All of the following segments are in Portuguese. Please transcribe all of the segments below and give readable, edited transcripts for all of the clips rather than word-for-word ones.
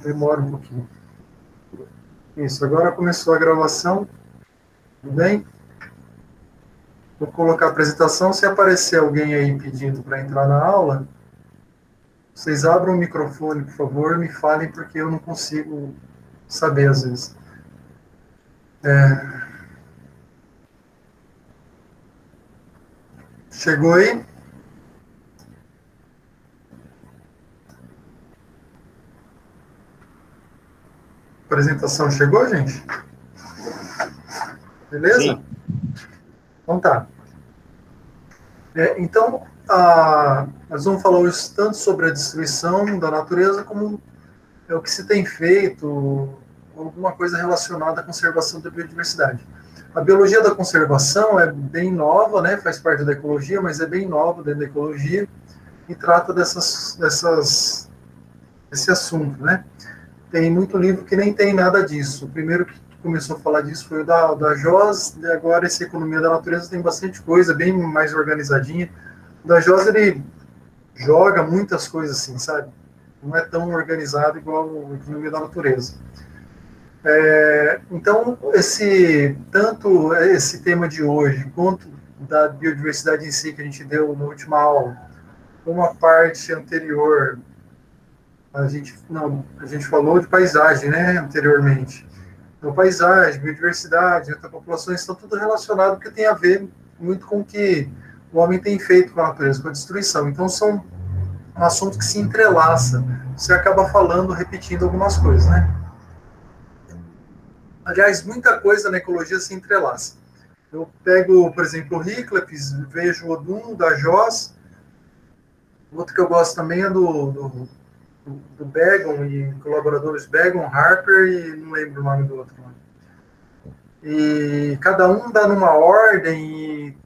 Demora um pouquinho. Isso, agora começou a gravação. Tudo bem? Vou colocar a apresentação. Se aparecer alguém aí pedindo para entrar na aula, vocês abram o microfone, por favor, e me falem, porque eu não consigo saber às vezes. Chegou aí? A apresentação chegou, gente? Beleza? Sim. Então tá. Então, nós vamos falar hoje tanto sobre a destruição da natureza, como é o que se tem feito, alguma coisa relacionada à conservação da biodiversidade. A biologia da conservação é bem nova, né? Faz parte da ecologia, mas é bem nova dentro da ecologia e trata desse assunto, né? Tem muito livro que nem tem nada disso. O primeiro que começou a falar disso foi o da Joss, e agora esse Economia da Natureza tem bastante coisa, bem mais organizadinha. O da Joss, ele joga muitas coisas assim, sabe? Não é tão organizado igual a Economia da Natureza. Então, tanto esse tema de hoje, quanto da biodiversidade em si, que a gente deu na última aula, uma parte anterior, a gente falou de paisagem, né, anteriormente. Então, paisagem, biodiversidade, populações, estão tudo relacionado, porque tem a ver muito com o que o homem tem feito com a natureza, com a destruição. Então, são um assunto que se entrelaça. Você acaba falando, repetindo algumas coisas, né? Aliás, muita coisa na ecologia se entrelaça. Eu pego, por exemplo, o Riclepes, vejo o Odum, da Joss. Outro que eu gosto também é do Begon e colaboradores Begon, Harper e não lembro o nome do outro. E cada um dá numa ordem e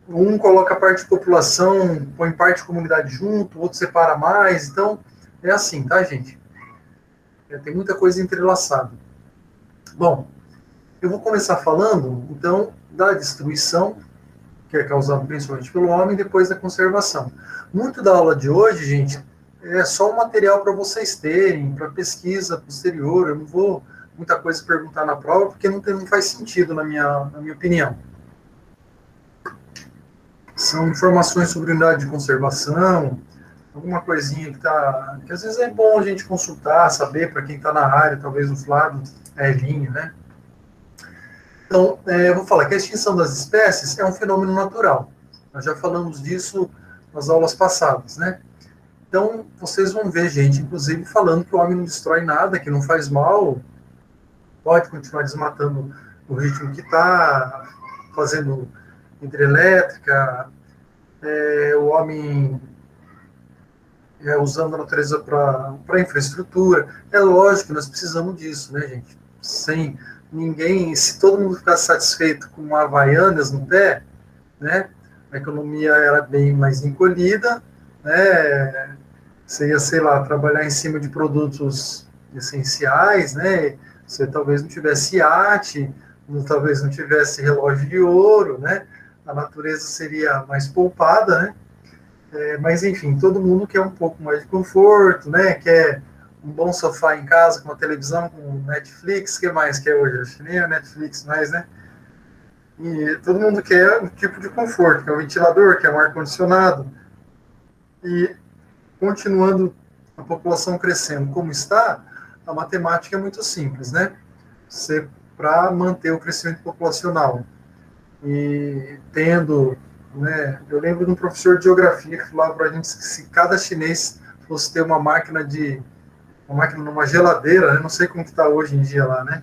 um coloca parte de população, põe parte de comunidade junto, o outro separa mais. Então, é assim, tá, gente? Tem muita coisa entrelaçada. Bom, eu vou começar falando, então, da destruição, que é causada principalmente pelo homem, e depois da conservação. Muito da aula de hoje, gente, é só um material para vocês terem, para pesquisa posterior. Eu não vou muita coisa perguntar na prova, porque não faz sentido, na minha opinião. São informações sobre unidade de conservação, alguma coisinha que às vezes é bom a gente consultar, saber, para quem está na área, talvez o Flávio, Elinho, né? Então, eu vou falar que a extinção das espécies é um fenômeno natural. Nós já falamos disso nas aulas passadas, né? Então, vocês vão ver gente, inclusive, falando que o homem não destrói nada, que não faz mal, pode continuar desmatando o ritmo que está, fazendo hidrelétrica, o homem usando a natureza para infraestrutura. É lógico que nós precisamos disso, né, gente? Sem ninguém, se todo mundo ficasse satisfeito com uma Havaianas no pé, né, a economia era bem mais encolhida, né, você ia, sei lá, trabalhar em cima de produtos essenciais, né, você talvez não tivesse iate, talvez não tivesse relógio de ouro, né, a natureza seria mais poupada, né, mas enfim, todo mundo quer um pouco mais de conforto, né, quer um bom sofá em casa, com uma televisão, com Netflix, o que mais quer hoje? Acho que nem a Netflix mais, né? E todo mundo quer um tipo de conforto, que é um ventilador, que é um ar-condicionado. E continuando a população crescendo como está, a matemática é muito simples, né? Para manter o crescimento populacional e tendo, né? Eu lembro de um professor de geografia que falava para a gente que se cada chinês fosse ter uma máquina numa geladeira, né? Não sei como que está hoje em dia lá, né?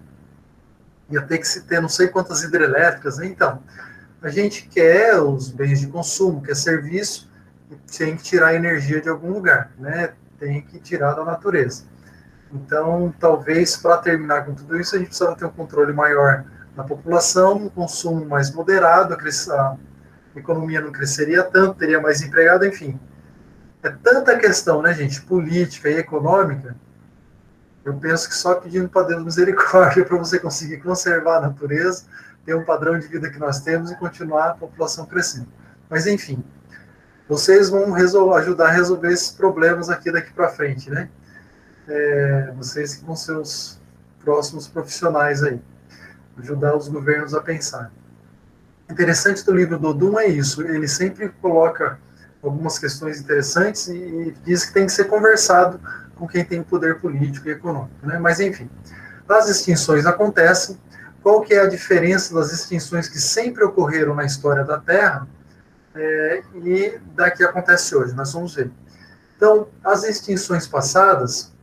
Ia ter que se ter não sei quantas hidrelétricas, né? Então, a gente quer os bens de consumo, quer serviço, e tem que tirar energia de algum lugar, né? Tem que tirar da natureza. Então, talvez, para terminar com tudo isso, a gente precisa ter um controle maior da população, um consumo mais moderado, a economia não cresceria tanto, teria mais empregado, enfim. É tanta questão, né, gente, política e econômica. Eu penso que só pedindo para Deus misericórdia para você conseguir conservar a natureza, ter um padrão de vida que nós temos e continuar a população crescendo. Mas, enfim, vocês vão ajudar a resolver esses problemas aqui daqui para frente, né? Vocês que vão ser os próximos profissionais aí, ajudar os governos a pensar. Interessante do livro do Odum é isso, ele sempre coloca algumas questões interessantes e diz que tem que ser conversado com quem tem poder político e econômico, né? Mas enfim, as extinções acontecem. Qual que é a diferença das extinções que sempre ocorreram na história da Terra e da que acontece hoje? Nós vamos ver. Então, as extinções passadas,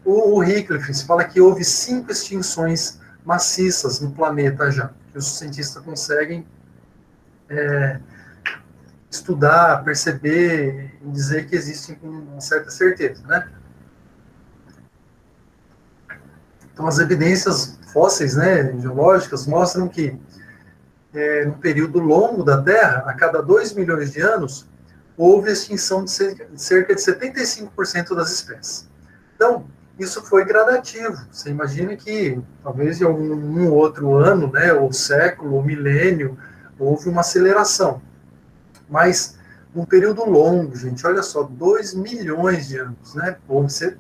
o Wycliffe fala que houve 5 extinções maciças no planeta já, que os cientistas conseguem estudar, perceber e dizer que existem com uma certa certeza, né? Então, as evidências fósseis, né, geológicas, mostram que no período longo da Terra, a cada 2 milhões de anos, houve extinção de cerca de 75% das espécies. Então, isso foi gradativo. Você imagina que, talvez em algum outro ano, né, ou século, ou milênio, houve uma aceleração. Mas, num período longo, gente, olha só, 2 milhões de anos, né, houve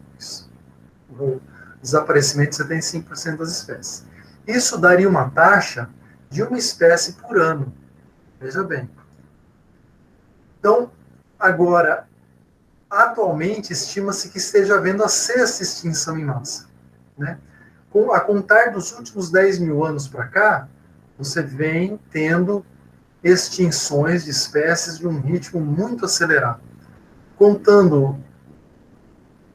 o desaparecimento de 75% das espécies. Isso daria uma taxa de uma espécie por ano. Veja bem. Então, agora, atualmente, estima-se que esteja havendo a 6ª extinção em massa. Né? A contar dos últimos 10 mil anos para cá, você vem tendo extinções de espécies de um ritmo muito acelerado.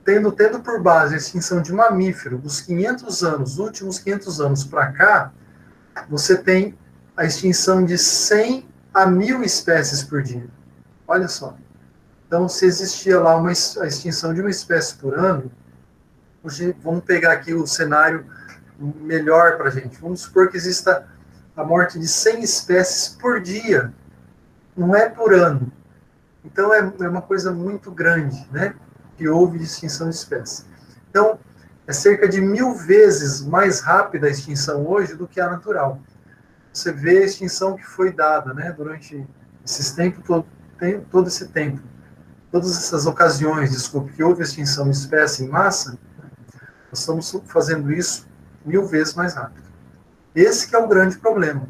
Tendo por base a extinção de mamífero dos 500 anos, últimos 500 anos para cá, você tem a extinção de 100 a 1000 espécies por dia. Olha só. Então, se existia lá a extinção de uma espécie por ano, hoje vamos pegar aqui o cenário melhor para a gente. Vamos supor que exista a morte de 100 espécies por dia. Não é por ano. Então, é uma coisa muito grande, né? Que houve de extinção de espécies. Então, é cerca de 1000 vezes mais rápida a extinção hoje do que a natural. Você vê a extinção que foi dada, né? Durante todo esse tempo. Todas essas ocasiões, desculpe, que houve extinção de espécie em massa, nós estamos fazendo isso 1000 vezes mais rápido. Esse que é o grande problema.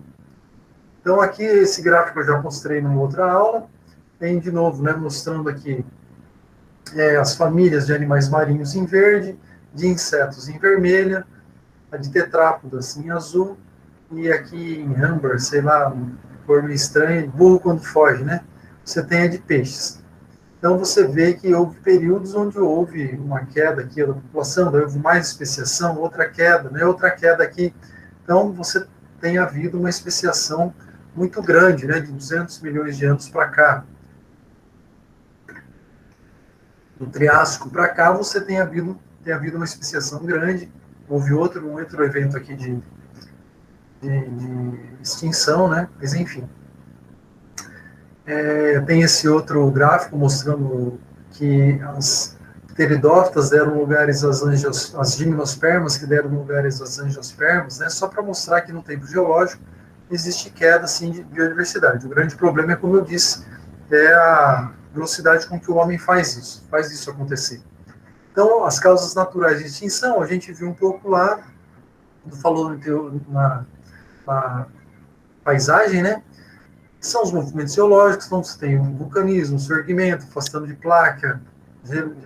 Então, aqui, esse gráfico eu já mostrei numa outra aula, tem de novo, né, mostrando aqui as famílias de animais marinhos em verde, de insetos em vermelha, a de tetrápodas em azul, e aqui em âmbar, sei lá, cor meio estranha, burro quando foge, né? Você tem a de peixes. Então, você vê que houve períodos onde houve uma queda aqui da população, daí houve mais especiação, outra queda, né? Outra queda aqui. Então, você tem havido uma especiação muito grande, né? De 200 milhões de anos para cá. Do Triássico para cá, você tem havido uma especiação grande. Houve um outro evento aqui de extinção, né? Mas, enfim. Tem esse outro gráfico mostrando que as pteridófitas deram lugares às gimnospermas, que deram lugares às angiospermas, né? Só para mostrar que no tempo geológico existe queda, sim, de biodiversidade. O grande problema é, como eu disse, a velocidade com que o homem faz isso acontecer. Então, as causas naturais de extinção, a gente viu um pouco lá, falou na paisagem, né? São os movimentos geológicos, então você tem o vulcanismo, o surgimento, afastamento de placa,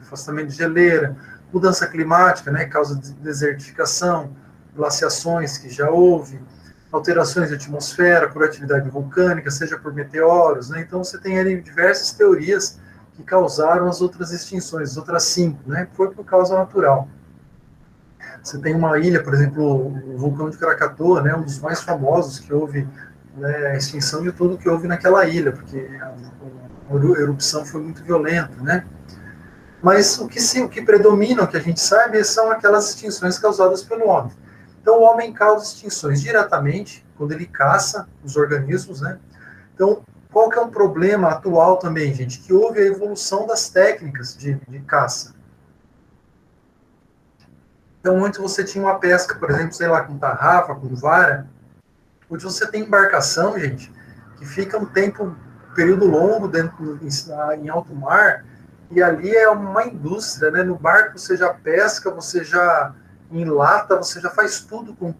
afastamento de geleira, mudança climática, né, causa de desertificação, glaciações que já houve, alterações de atmosfera por atividade vulcânica, seja por meteoros, né, então você tem ali diversas teorias que causaram as outras extinções, as outras 5, né, foi por causa natural. Você tem uma ilha, por exemplo, o vulcão de Krakatoa, né, um dos mais famosos, que houve a extinção de tudo que houve naquela ilha, porque a erupção foi muito violenta, né? Mas o que predomina, o que a gente sabe, são aquelas extinções causadas pelo homem. Então, o homem causa extinções diretamente, quando ele caça os organismos, né? Então, qual que é um problema atual também, gente? Que houve a evolução das técnicas de caça. Então, antes você tinha uma pesca, por exemplo, sei lá, com tarrafa, com vara. Hoje você tem embarcação, gente, que fica um período longo em alto mar, E ali é uma indústria, né? No barco você já pesca, você já enlata, você já faz tudo com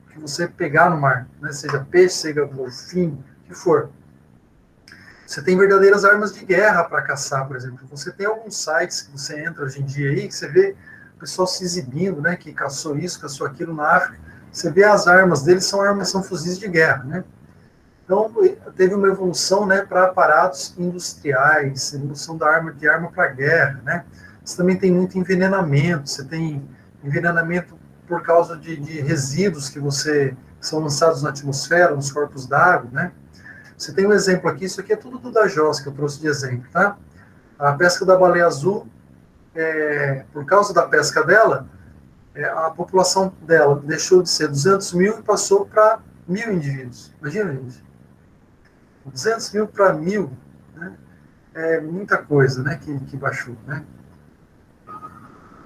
que você pegar no mar, né? Seja peixe, seja golfinho, o que for. Você tem verdadeiras armas de guerra para caçar, por exemplo. Você tem alguns sites que você entra hoje em dia aí, que você vê o pessoal se exibindo, né? Que caçou isso, caçou aquilo na África. Você vê as armas deles, são armas, são fuzis de guerra, né? Então, teve uma evolução, né, para aparatos industriais, evolução da arma de arma para guerra, né? Você também tem muito envenenamento, você tem envenenamento por causa de resíduos que são lançados na atmosfera, nos corpos d'água, né? Você tem um exemplo aqui, isso aqui é tudo do Dajós que eu trouxe de exemplo, tá? A pesca da baleia azul, por causa da pesca dela, a população dela deixou de ser 200 mil e passou para 1.000 indivíduos. Imagina, gente. 200 mil para 1.000, né? É muita coisa, né, que baixou, né?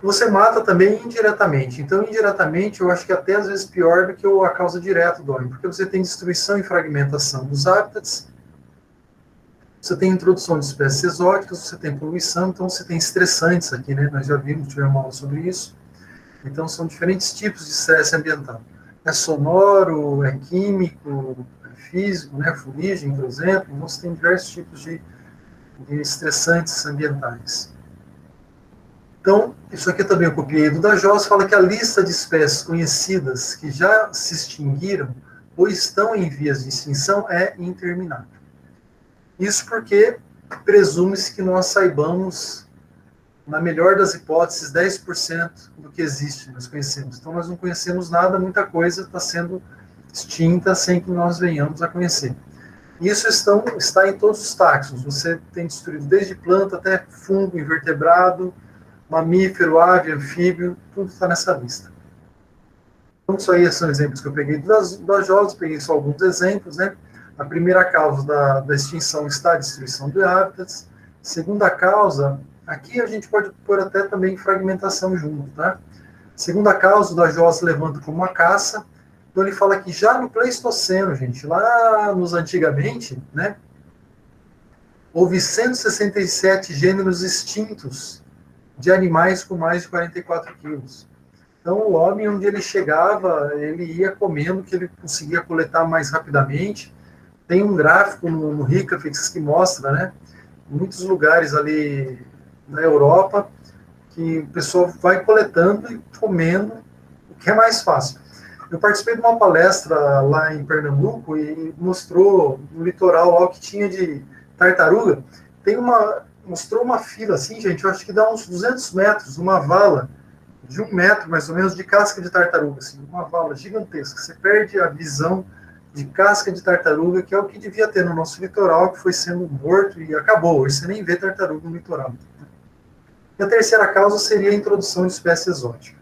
Você mata também indiretamente. Então, indiretamente, eu acho que até às vezes pior do que a causa direta do homem, porque você tem destruição e fragmentação dos hábitats, você tem introdução de espécies exóticas, você tem poluição, então você tem estressantes aqui, né? Nós já vimos, tivemos uma aula sobre isso. Então, são diferentes tipos de estresse ambiental. É sonoro, é químico, é físico, né? Fuligem, por exemplo. Então, você tem diversos tipos de estressantes ambientais. Então, isso aqui também eu copiei do Dajós, fala que a lista de espécies conhecidas que já se extinguiram ou estão em vias de extinção é interminável. Isso porque presume-se que nós saibamos, na melhor das hipóteses, 10% do que existe, nós conhecemos. Então, nós não conhecemos nada, muita coisa está sendo extinta sem que nós venhamos a conhecer. Isso está em todos os taxons. Você tem destruído desde planta até fungo, invertebrado, mamífero, ave, anfíbio, tudo está nessa lista. Então, isso aí são exemplos que eu peguei das JOS, peguei só alguns exemplos, né? A primeira causa da extinção está a destruição de hábitats. Segunda causa, aqui a gente pode pôr até também fragmentação junto, tá? Segunda causa, da JOS levanta como a caça. Então, ele fala que já no Pleistoceno, gente, lá nos antigamente, né? Houve 167 gêneros extintos de animais com mais de 44 quilos. Então, o homem, onde ele chegava, ele ia comendo o que ele conseguia coletar mais rapidamente. Tem um gráfico no Ricafix que mostra, né, em muitos lugares ali na Europa, que o pessoal vai coletando e comendo o que é mais fácil. Eu participei de uma palestra lá em Pernambuco e mostrou no litoral lá o que tinha de tartaruga. Mostrou uma fila assim, gente, eu acho que dá uns 200 metros, uma vala de 1 metro, mais ou menos, de casca de tartaruga, assim, uma vala gigantesca. Você perde a visão de casca de tartaruga, que é o que devia ter no nosso litoral, que foi sendo morto e acabou. Hoje você nem vê tartaruga no litoral. E a terceira causa seria a introdução de espécie exótica.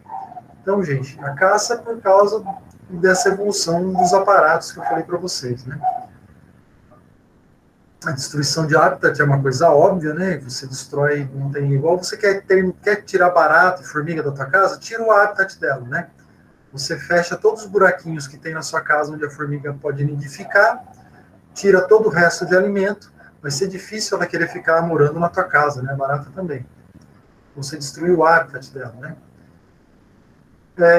Então, gente, a caça é por causa dessa evolução dos aparatos que eu falei para vocês, né? A destruição de hábitat é uma coisa óbvia, né? Você destrói, não tem igual. Você quer tirar barato e formiga da tua casa? Tira o hábitat dela, né? Você fecha todos os buraquinhos que tem na sua casa onde a formiga pode nidificar, tira todo o resto de alimento. Vai ser difícil ela querer ficar morando na tua casa, né? A barata também. Você destrui o hábitat dela, né?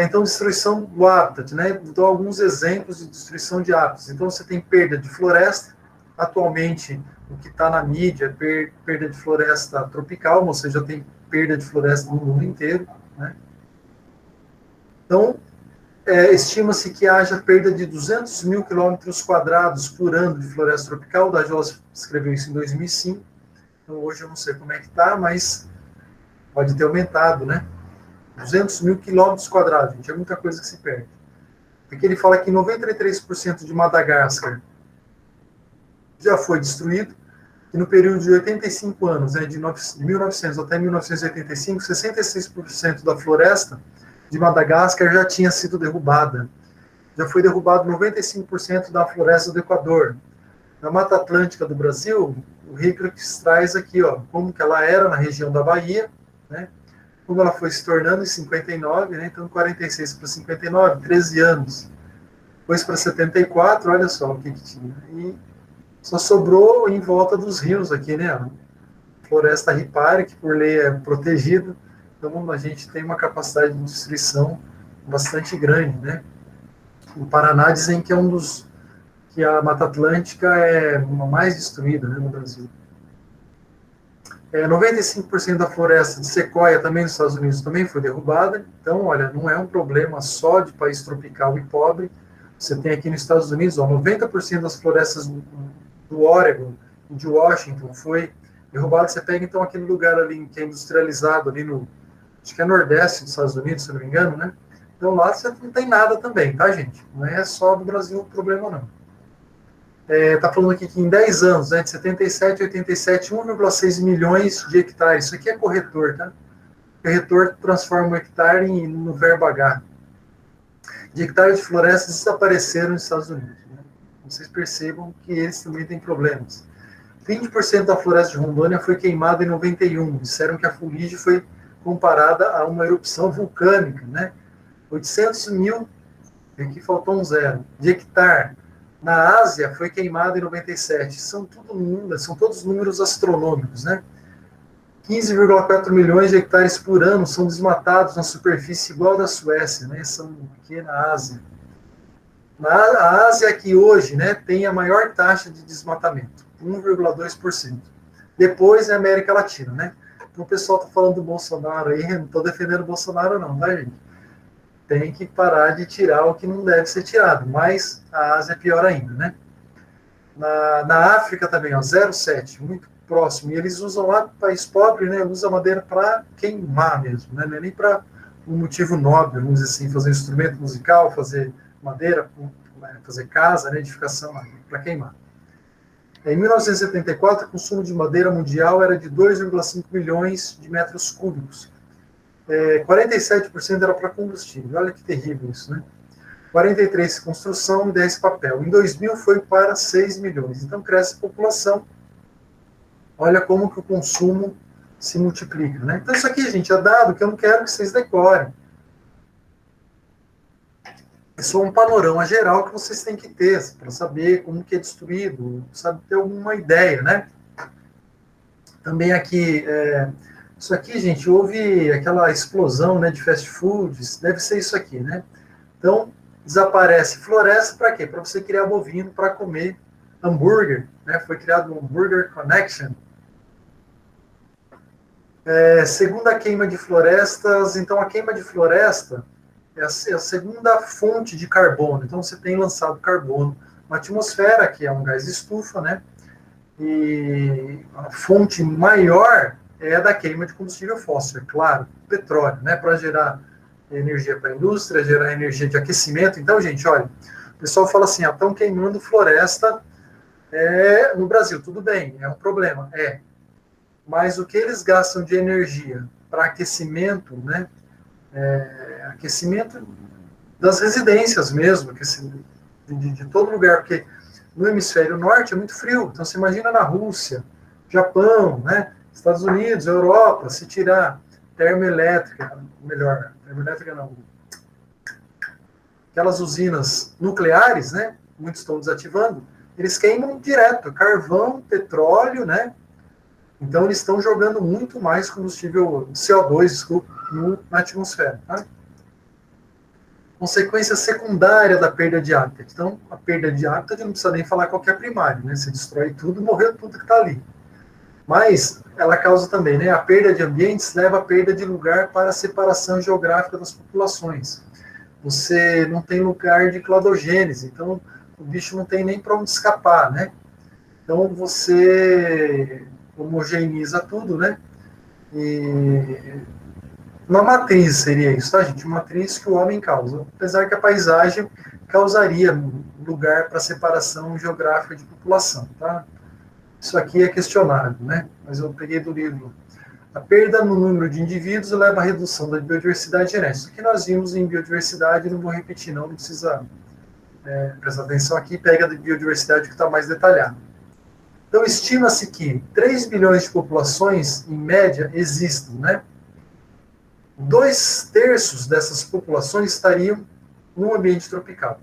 Então, destruição do hábitat, né? Dou alguns exemplos de destruição de hábitats. Então, você tem perda de floresta. Atualmente, o que está na mídia é perda de floresta tropical, ou seja, tem perda de floresta no mundo inteiro, né? Então, estima-se que haja perda de 200 mil quilômetros quadrados por ano de floresta tropical. O Dajós escreveu isso em 2005. Então, hoje eu não sei como é que está, mas pode ter aumentado, né? 200 mil quilômetros quadrados, gente, é muita coisa que se perde. Aqui ele fala que 93% de Madagascar já foi destruído, e no período de 85 anos, né, de 1900 até 1985, 66% da floresta de Madagascar já tinha sido derrubada. Já foi derrubado 95% da floresta do Equador. Na Mata Atlântica do Brasil, o Rickrix traz aqui, ó, como que ela era na região da Bahia, né, como ela foi se tornando em 59, né, então 46 para 59, 13 anos. Depois para 74, olha só o que tinha. E só sobrou em volta dos rios aqui, né? floresta ripária, que por lei é protegida, então a gente tem uma capacidade de destruição bastante grande, né? O Paraná dizem que é um dos que a Mata Atlântica é uma mais destruída, né, no Brasil. 95% da floresta de sequoia também nos Estados Unidos também foi derrubada. Então, olha, não é um problema só de país tropical e pobre. Você tem aqui nos Estados Unidos, 90% das florestas do Oregon e de Washington foi derrubado. Você pega então aquele lugar ali que é industrializado ali no, acho que é nordeste dos Estados Unidos, se não me engano, né? Então lá você não tem nada também, tá, gente? Não é só do Brasil o problema, não. Está falando aqui que em 10 anos, né, de 77 a 87, 1,6 milhões de hectares. Isso aqui é corretor, tá? O corretor transforma o hectare no verbo H. De hectares de florestas desapareceram nos Estados Unidos. Né? Vocês percebam que eles também têm problemas. 20% da floresta de Rondônia foi queimada em 91. Disseram que a fuligem foi comparada a uma erupção vulcânica, né? 800 mil, aqui faltou um zero, de hectare. Na Ásia foi queimada em 97. São todos números astronômicos, né? 15,4 milhões de hectares por ano são desmatados na superfície igual da Suécia, né? São aqui na Ásia. A Ásia que hoje, né, tem a maior taxa de desmatamento, 1,2%. Depois é a América Latina, né? Então o pessoal está falando do Bolsonaro aí, não estou defendendo o Bolsonaro não, tá, gente? Tem que parar de tirar o que não deve ser tirado, mas a Ásia é pior ainda, né? Na África também, ó, 0,7, muito próximo, e eles usam lá, país pobre, né, usa madeira para queimar mesmo, né, não é nem para um motivo nobre, vamos dizer assim, fazer instrumento musical, fazer madeira, fazer casa, né, edificação, para queimar. Em 1974, o consumo de madeira mundial era de 2,5 milhões de metros cúbicos. 47% era para combustível. Olha que terrível isso, né? 43% construção e 10% papel. Em 2000 foi para 6 milhões. Então cresce a população. Olha como que o consumo se multiplica, né? Então isso aqui, gente, é dado que eu não quero que vocês decorem. É só um panorama geral que vocês têm que ter para saber como que é destruído, sabe, ter alguma ideia, né? Também aqui... Isso aqui, gente, houve aquela explosão, né, de fast foods, deve ser isso aqui, né? Então, desaparece floresta para quê? Para você criar bovino para comer hambúrguer, né? Foi criado o Hambúrguer Connection. Segunda queima de florestas, então a queima de floresta é a segunda fonte de carbono. Então você tem lançado carbono na atmosfera, que é um gás de estufa, né? E a fonte maior é da queima de combustível fóssil, é claro, petróleo, né, para gerar energia para a indústria, gerar energia de aquecimento. Então, gente, olha, o pessoal fala assim, estão queimando floresta no Brasil, tudo bem, é um problema, mas o que eles gastam de energia para aquecimento, né, aquecimento das residências mesmo, de todo lugar, porque no hemisfério norte é muito frio, então você imagina na Rússia, Japão, né, Estados Unidos, Europa, se tirar termoelétrica, melhor, termoelétrica não, aquelas usinas nucleares, né, muitos estão desativando, eles queimam direto, carvão, petróleo, né, então eles estão jogando muito mais combustível, CO2, desculpa, na atmosfera, tá? Consequência secundária da perda de hábitat. Então, a perda de hábitat, não precisa nem falar qual que é a primária, né, você destrói tudo, morreu tudo que está ali. Mas ela causa também, né? A perda de ambientes leva à perda de lugar para a separação geográfica das populações. Você não tem lugar de cladogênese, então o bicho não tem nem para onde escapar, né? Então você homogeneiza tudo, né? E uma matriz seria isso, tá, gente? Uma matriz que o homem causa. Apesar que a paisagem causaria lugar para separação geográfica de população, tá? Isso aqui é questionável, né? Mas eu peguei do livro. A perda no número de indivíduos leva à redução da biodiversidade genética. Isso que nós vimos em biodiversidade, não vou repetir não precisa prestar atenção aqui, pega a biodiversidade que está mais detalhado. Então, estima-se que 3 bilhões de populações, em média, existem, né? 2/3 dessas populações estariam no ambiente tropical.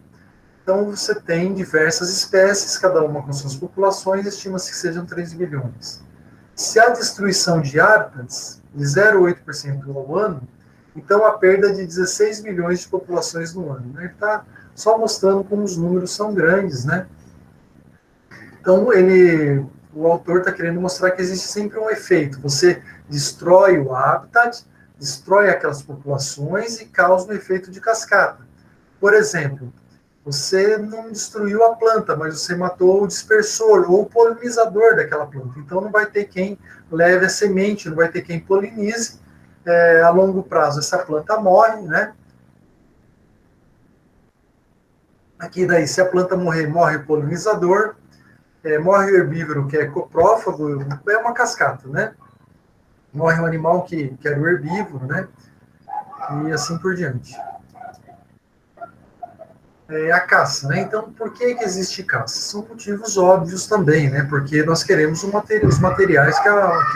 Então, você tem diversas espécies, cada uma com suas populações, estima-se que sejam 3 bilhões. Se há destruição de hábitats de 0,8% ao ano, então a perda de 16 milhões de populações no ano. Ele está só mostrando como os números são grandes, né? Então, o autor está querendo mostrar que existe sempre um efeito. Você destrói o habitat, destrói aquelas populações e causa um efeito de cascata. Por exemplo, você não destruiu a planta, mas você matou o dispersor ou o polinizador daquela planta. Então, não vai ter quem leve a semente, não vai ter quem polinize. A longo prazo, essa planta morre, né? Aqui daí, se a planta morrer, morre o polinizador, morre o herbívoro, que é coprófago, é uma cascata, né? Morre um animal que era o herbívoro, né? E assim por diante. A caça, né? Então, por que existe caça? São motivos óbvios também, né? Porque nós queremos os materiais que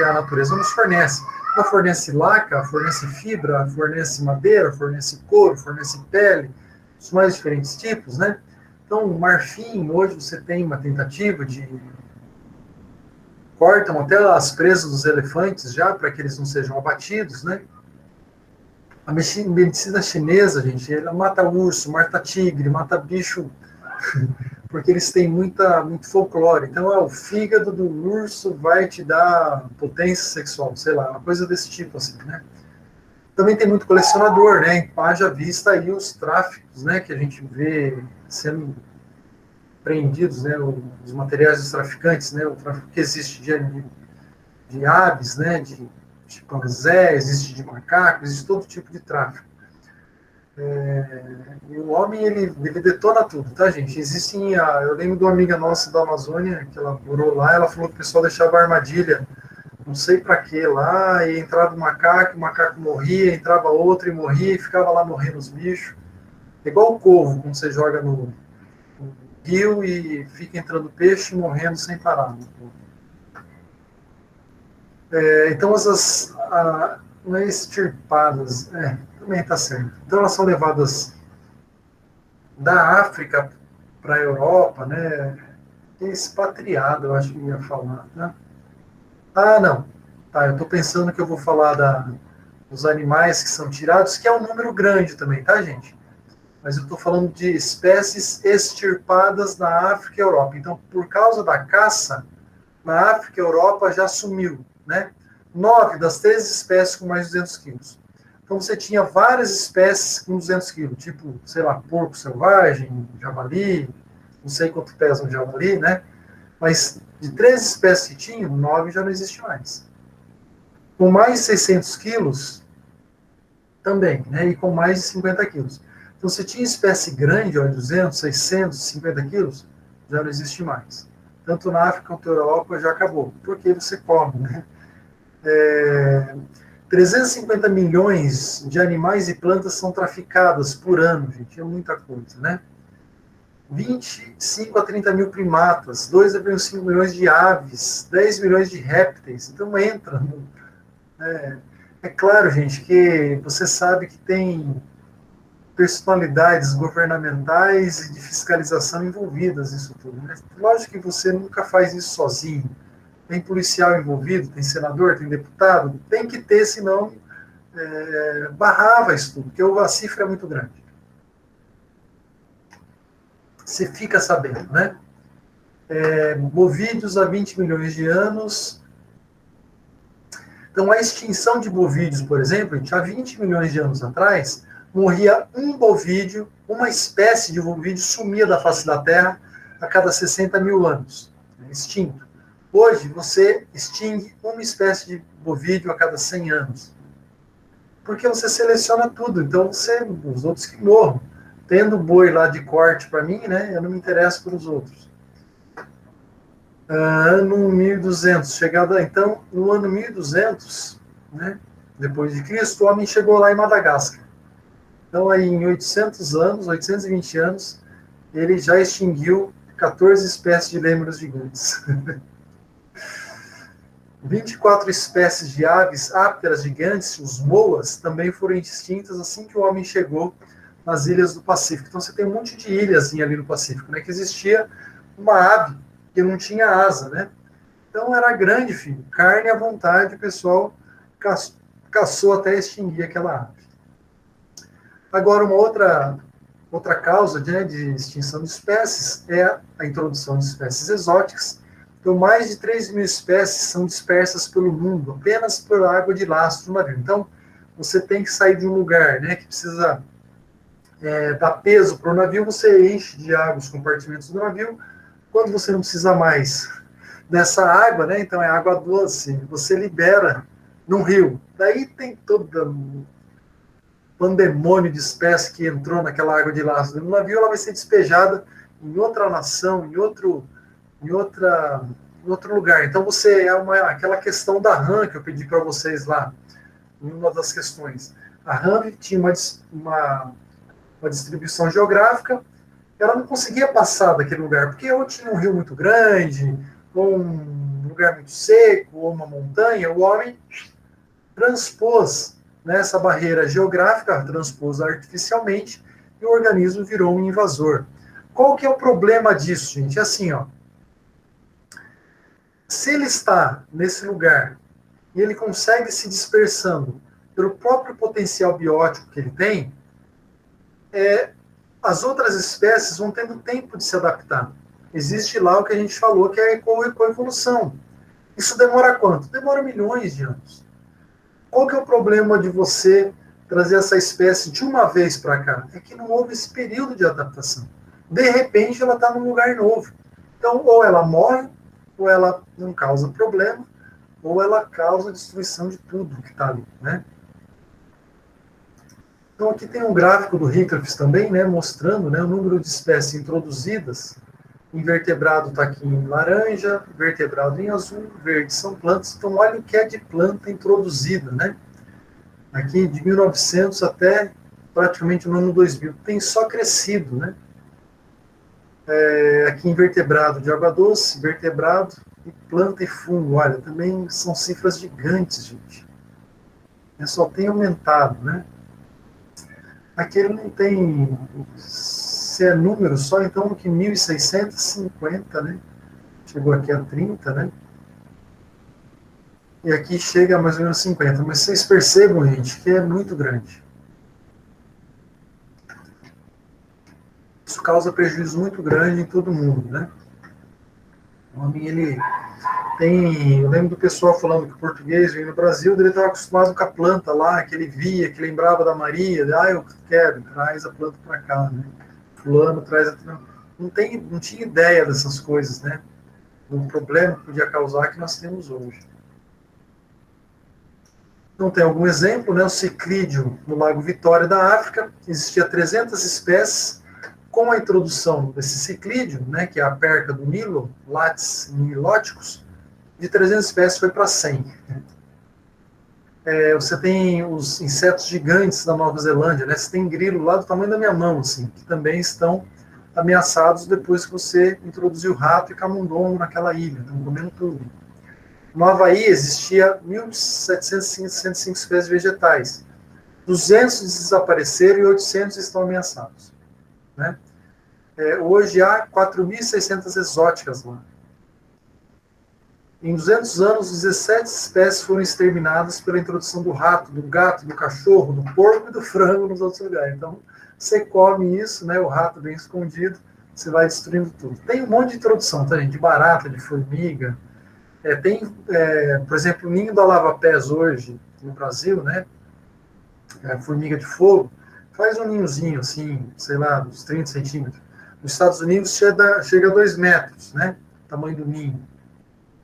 a natureza nos fornece. Ela fornece laca, fornece fibra, fornece madeira, fornece couro, fornece pele, os mais diferentes tipos, né? Então, marfim, hoje você tem uma tentativa de cortam até as presas dos elefantes já, para que eles não sejam abatidos, né? A medicina chinesa, gente, ela mata urso, mata tigre, mata bicho, porque eles têm muito folclore. Então, o fígado do urso vai te dar potência sexual, sei lá, uma coisa desse tipo, assim, né? Também tem muito colecionador, né? Haja vista aí os tráficos, né? Que a gente vê sendo apreendidos, né, os materiais dos traficantes, né, o tráfico que existe de aves, né, de chimpanzé, existe de macaco, existe todo tipo de tráfico. E o homem, ele detona tudo, tá, gente? Existem, eu lembro de uma amiga nossa da Amazônia, que ela morou lá, ela falou que o pessoal deixava armadilha, não sei para que lá, e entrava o macaco morria, entrava outro e morria, e ficava lá morrendo os bichos. É igual o corvo, quando você joga no rio e fica entrando peixe e morrendo sem parar. Então, não é extirpadas, também está certo. Então, elas são levadas da África para a Europa, né? Expatriado, eu acho que ia falar. Né? Ah, não. Tá, eu estou pensando que eu vou falar dos animais que são tirados, que é um número grande também, tá, gente? Mas eu estou falando de espécies extirpadas na África e Europa. Então, por causa da caça, na África e Europa já sumiu, né? 9 das 13 espécies com mais de 200 quilos. Então, você tinha várias espécies com 200 quilos, tipo, sei lá, porco selvagem, javali, não sei quanto pesa um javali, né? Mas de 13 espécies que tinham, 9 já não existe mais. Com mais de 600 quilos, também, né? E com mais de 50 quilos. Então, se tinha espécie grande, ó, 200, 600, 50 quilos, já não existe mais. Tanto na África quanto na Europa já acabou, porque você come, né? 350 milhões de animais e plantas são traficadas por ano, gente, é muita coisa, né? 25 a 30 mil primatas, 2,5 milhões de aves, 10 milhões de répteis. Então entra. É claro, gente, que você sabe que tem personalidades governamentais e de fiscalização envolvidas nisso tudo. Né? Lógico que você nunca faz isso sozinho. Tem policial envolvido, tem senador, tem deputado, tem que ter, senão barrava isso tudo, porque a cifra é muito grande. Você fica sabendo, né? Bovídeos há 20 milhões de anos. Então, a extinção de bovídeos, por exemplo, há 20 milhões de anos atrás, morria um bovídeo, uma espécie de bovídeo sumia da face da Terra a cada 60 mil anos, extinto. Hoje, você extingue uma espécie de bovídeo a cada 100 anos. Porque você seleciona tudo, então os outros que morram. Tendo boi lá de corte para mim, né, eu não me interesso pelos outros. Ano 1200, chegada, então, no ano 1200, né, depois de Cristo, o homem chegou lá em Madagascar. Então, aí, em 800 anos, 820 anos, ele já extinguiu 14 espécies de lêmuros gigantes. 24 espécies de aves ápteras gigantes, os moas, também foram extintas assim que o homem chegou nas ilhas do Pacífico. Então você tem um monte de ilhas ali no Pacífico, né, que existia uma ave que não tinha asa, né? Então era grande, filho. Carne à vontade, o pessoal caçou até extinguir aquela ave. Agora, uma outra causa de extinção de espécies é a introdução de espécies exóticas. Então, mais de 3 mil espécies são dispersas pelo mundo, apenas por água de lastro do navio. Então, você tem que sair de um lugar, né, que precisa dar peso para o navio, você enche de água os compartimentos do navio. Quando você não precisa mais dessa água, né, então é água doce, você libera num rio. Daí tem todo um pandemônio de espécies que entrou naquela água de lastro do navio, ela vai ser despejada em outra nação, em outro lugar. Então você aquela questão da RAM que eu pedi para vocês lá, uma das questões. A RAM tinha uma distribuição geográfica, ela não conseguia passar daquele lugar, porque ou tinha um rio muito grande, ou um lugar muito seco, ou uma montanha, o homem transpôs essa barreira geográfica, transpôs artificialmente, e o organismo virou um invasor. Qual que é o problema disso, gente? É assim, ó. Se ele está nesse lugar e ele consegue se dispersando pelo próprio potencial biótico que ele tem, as outras espécies vão tendo tempo de se adaptar. Existe lá o que a gente falou, que é a coevolução. Isso demora quanto? Demora milhões de anos. Qual que é o problema de você trazer essa espécie de uma vez para cá? É que não houve esse período de adaptação. De repente, ela está num lugar novo. Então, ou ela morre, ou ela não causa problema, ou ela causa destruição de tudo que está ali, né? Então, aqui tem um gráfico do Rickert também, né, mostrando, né, o número de espécies introduzidas. Invertebrado está aqui em laranja, vertebrado em azul, verde são plantas. Então, olha o que é de planta introduzida, né? Aqui, de 1900 até praticamente no ano 2000. Tem só crescido, né? Aqui, invertebrado de água doce, vertebrado, e planta e fungo. Olha, também são cifras gigantes, gente. Só tem aumentado, né? Aqui ele não tem, se é número só, então que 1.650, né? Chegou aqui a 30, né? E aqui chega a mais ou menos 50. Mas vocês percebam, gente, que é muito grande. Isso causa prejuízo muito grande em todo mundo, né? O homem, ele tem... Eu lembro do pessoal falando que o português veio no Brasil, ele estava acostumado com a planta lá, que ele via, que lembrava da Maria, eu quero, traz a planta para cá, né? Fulano traz a... Não tinha ideia dessas coisas, né? Do problema que podia causar que nós temos hoje. Então, tem algum exemplo, né? O ciclídeo no Lago Vitória da África, existia 300 espécies. Com a introdução desse ciclídeo, né, que é a perca do Nilo, Lattes niloticus, de 300 espécies foi para 100. Você tem os insetos gigantes da Nova Zelândia, né? Você tem grilo lá do tamanho da minha mão, assim, que também estão ameaçados depois que você introduziu rato e camundongo naquela ilha, estão comendo tudo. No Havaí existia 1.765 espécies vegetais. 200 desapareceram e 800 estão ameaçados, né? Hoje há 4.600 exóticas lá. Em 200 anos, 17 espécies foram exterminadas pela introdução do rato, do gato, do cachorro, do porco e do frango nos outros lugares. Então, você come isso, né, o rato bem escondido, você vai destruindo tudo. Tem um monte de introdução, tá, gente? De barata, de formiga. Por exemplo, o ninho da lava-pés hoje, no Brasil, né? Formiga de fogo, faz um ninhozinho assim, sei lá, uns 30 centímetros. Nos Estados Unidos chega a 2 metros, né? Tamanho do ninho.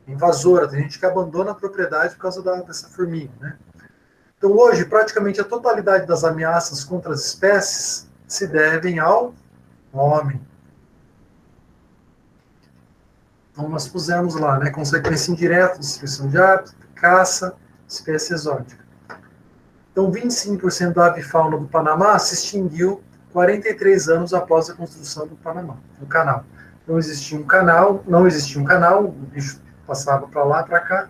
Invasora, tem gente que abandona a propriedade por causa dessa formiga, né? Então, hoje, praticamente a totalidade das ameaças contra as espécies se devem ao homem. Então, nós pusemos lá, né? Consequência indireta, destruição de hábitat, caça, espécie exótica. Então, 25% da avifauna do Panamá se extinguiu 43 anos após a construção do canal. Não existia um canal, o bicho passava para lá, para cá.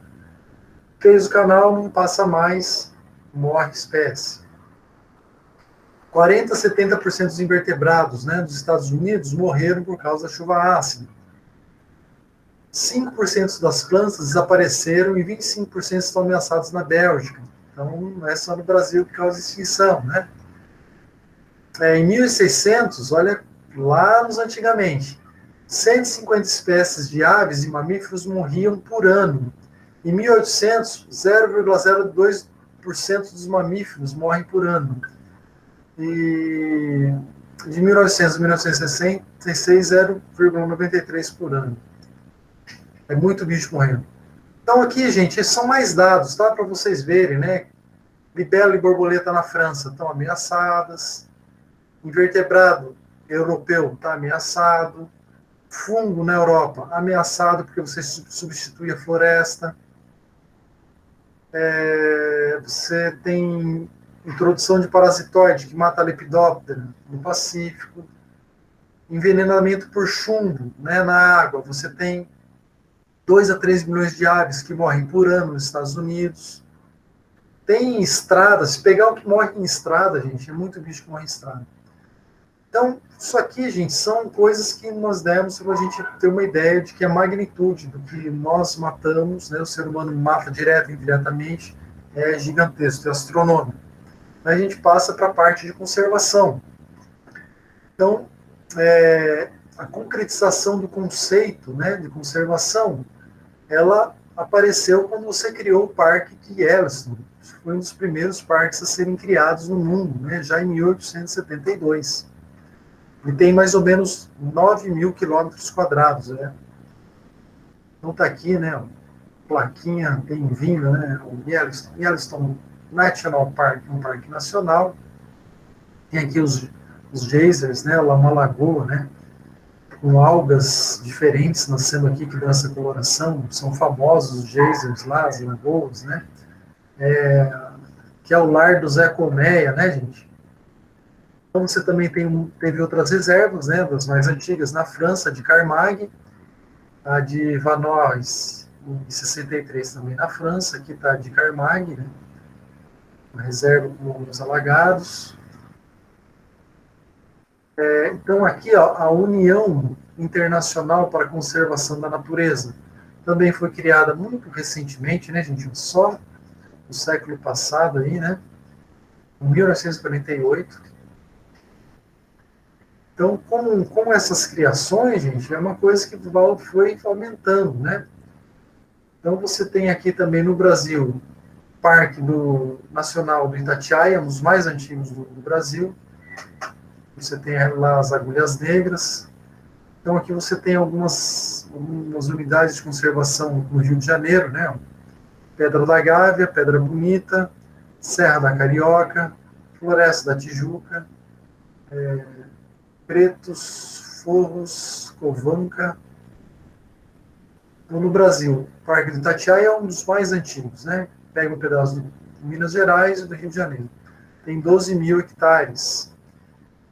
Fez o canal, não passa mais, morre espécie. 40% a 70% dos invertebrados, né, dos Estados Unidos morreram por causa da chuva ácida. 5% das plantas desapareceram e 25% estão ameaçadas na Bélgica. Então, não é só no Brasil que causa extinção, né? Em 1600, olha, lá nos antigamente, 150 espécies de aves e mamíferos morriam por ano. Em 1800, 0,02% dos mamíferos morrem por ano. E de 1900 a 1966, 0,93 por ano. É muito bicho morrendo. Então aqui, gente, esses são mais dados, tá? Para vocês verem, né? Libélula e borboleta na França estão ameaçadas. Invertebrado europeu está ameaçado. Fungo na Europa, ameaçado porque você substitui a floresta. Você tem introdução de parasitoide que mata a lepidóptera no Pacífico. Envenenamento por chumbo, né, na água. Você tem 2 a 3 milhões de aves que morrem por ano nos Estados Unidos. Tem estradas, se pegar o que morre em estrada, gente, é muito bicho que morre em estrada. Então, isso aqui, gente, são coisas que nós demos para a gente ter uma ideia de que a magnitude do que nós matamos, né, o ser humano mata direto e indiretamente, é gigantesco, é astronômico. Aí a gente passa para a parte de conservação. Então, a concretização do conceito, né, de conservação, ela apareceu quando você criou o Parque de Yellowstone. Foi um dos primeiros parques a serem criados no mundo, né, já em 1872. Ele tem mais ou menos 9 mil quilômetros quadrados. Né? Então está aqui, né, plaquinha bem-vinda, né, o Yellowstone National Park, um parque nacional. Tem aqui os geysers, né, uma lagoa, né, com algas diferentes nascendo aqui que dão essa coloração. São famosos os geysers lá, as lagoas, né, que é o lar do Zé Colmeia, né, gente? Então você também teve outras reservas, né, das mais antigas na França, de Carmag, a de Vanoise, em 63 também na França, aqui está a de Carmag, né, uma reserva com os alagados. Então aqui, ó, a União Internacional para a Conservação da Natureza também foi criada muito recentemente, né, gente, só no século passado aí, né, em 1948. Então, como essas criações, gente, é uma coisa que foi aumentando, né? Então, você tem aqui também no Brasil o Parque Nacional do Itatiaia, um dos mais antigos do Brasil. Você tem lá as agulhas negras. Então, aqui você tem algumas unidades de conservação no Rio de Janeiro, né? Pedra da Gávea, Pedra Bonita, Serra da Carioca, Floresta da Tijuca, Pretos, Forros, Covanca. Então, no Brasil, o Parque do Itatiaia é um dos mais antigos, né? Pega um pedaço de Minas Gerais e do Rio de Janeiro. Tem 12 mil hectares.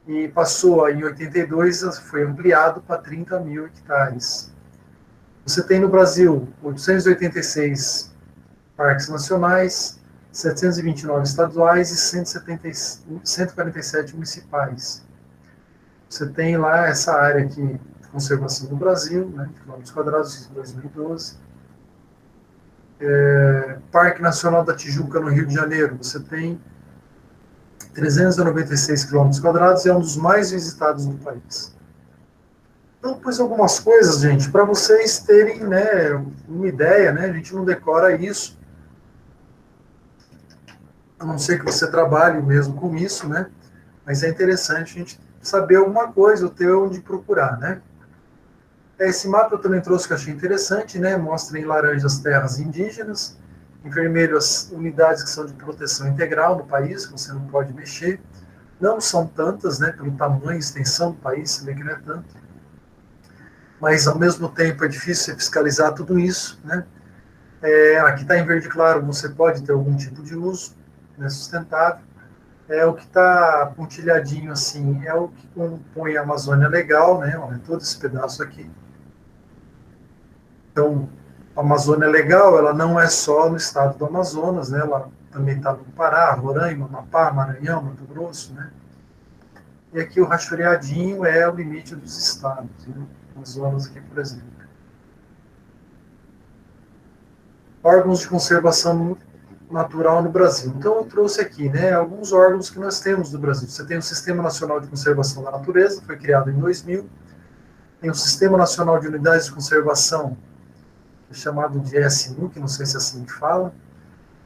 E passou, em 82, foi ampliado para 30 mil hectares. Você tem no Brasil 886 parques nacionais, 729 estaduais e 147 municipais. Você tem lá essa área aqui de conservação do Brasil, né, quilômetros quadrados, 2012. Parque Nacional da Tijuca, no Rio de Janeiro, você tem 396 quilômetros quadrados e é um dos mais visitados do país. Então, pus algumas coisas, gente, para vocês terem, né, uma ideia, né, a gente não decora isso, a não ser que você trabalhe mesmo com isso, né, mas é interessante a gente saber alguma coisa, ou ter onde procurar, né. Esse mapa eu também trouxe que eu achei interessante, né, mostra em laranja as terras indígenas, em vermelho as unidades que são de proteção integral no país, que você não pode mexer. Não são tantas, né, pelo tamanho e extensão do país, você vê que não é tanto. Mas, ao mesmo tempo, é difícil você fiscalizar tudo isso, né. Aqui está em verde claro, você pode ter algum tipo de uso, né, sustentável. O que está pontilhadinho assim é o que compõe a Amazônia Legal, né, olha, todo esse pedaço aqui. Então, a Amazônia Legal, ela não é só no estado do Amazonas, né? Ela também está no Pará, Roraima, Amapá, Maranhão, Mato Grosso, né? E aqui o rachoreadinho é o limite dos estados, né? Amazonas aqui, por exemplo. órgãos de conservação natural no Brasil. Então, eu trouxe aqui, né, alguns órgãos que nós temos no Brasil. Você tem o Sistema Nacional de Conservação da Natureza, foi criado em 2000. Tem o Sistema Nacional de Unidades de Conservação, chamado de SNU, que não sei se é assim que fala.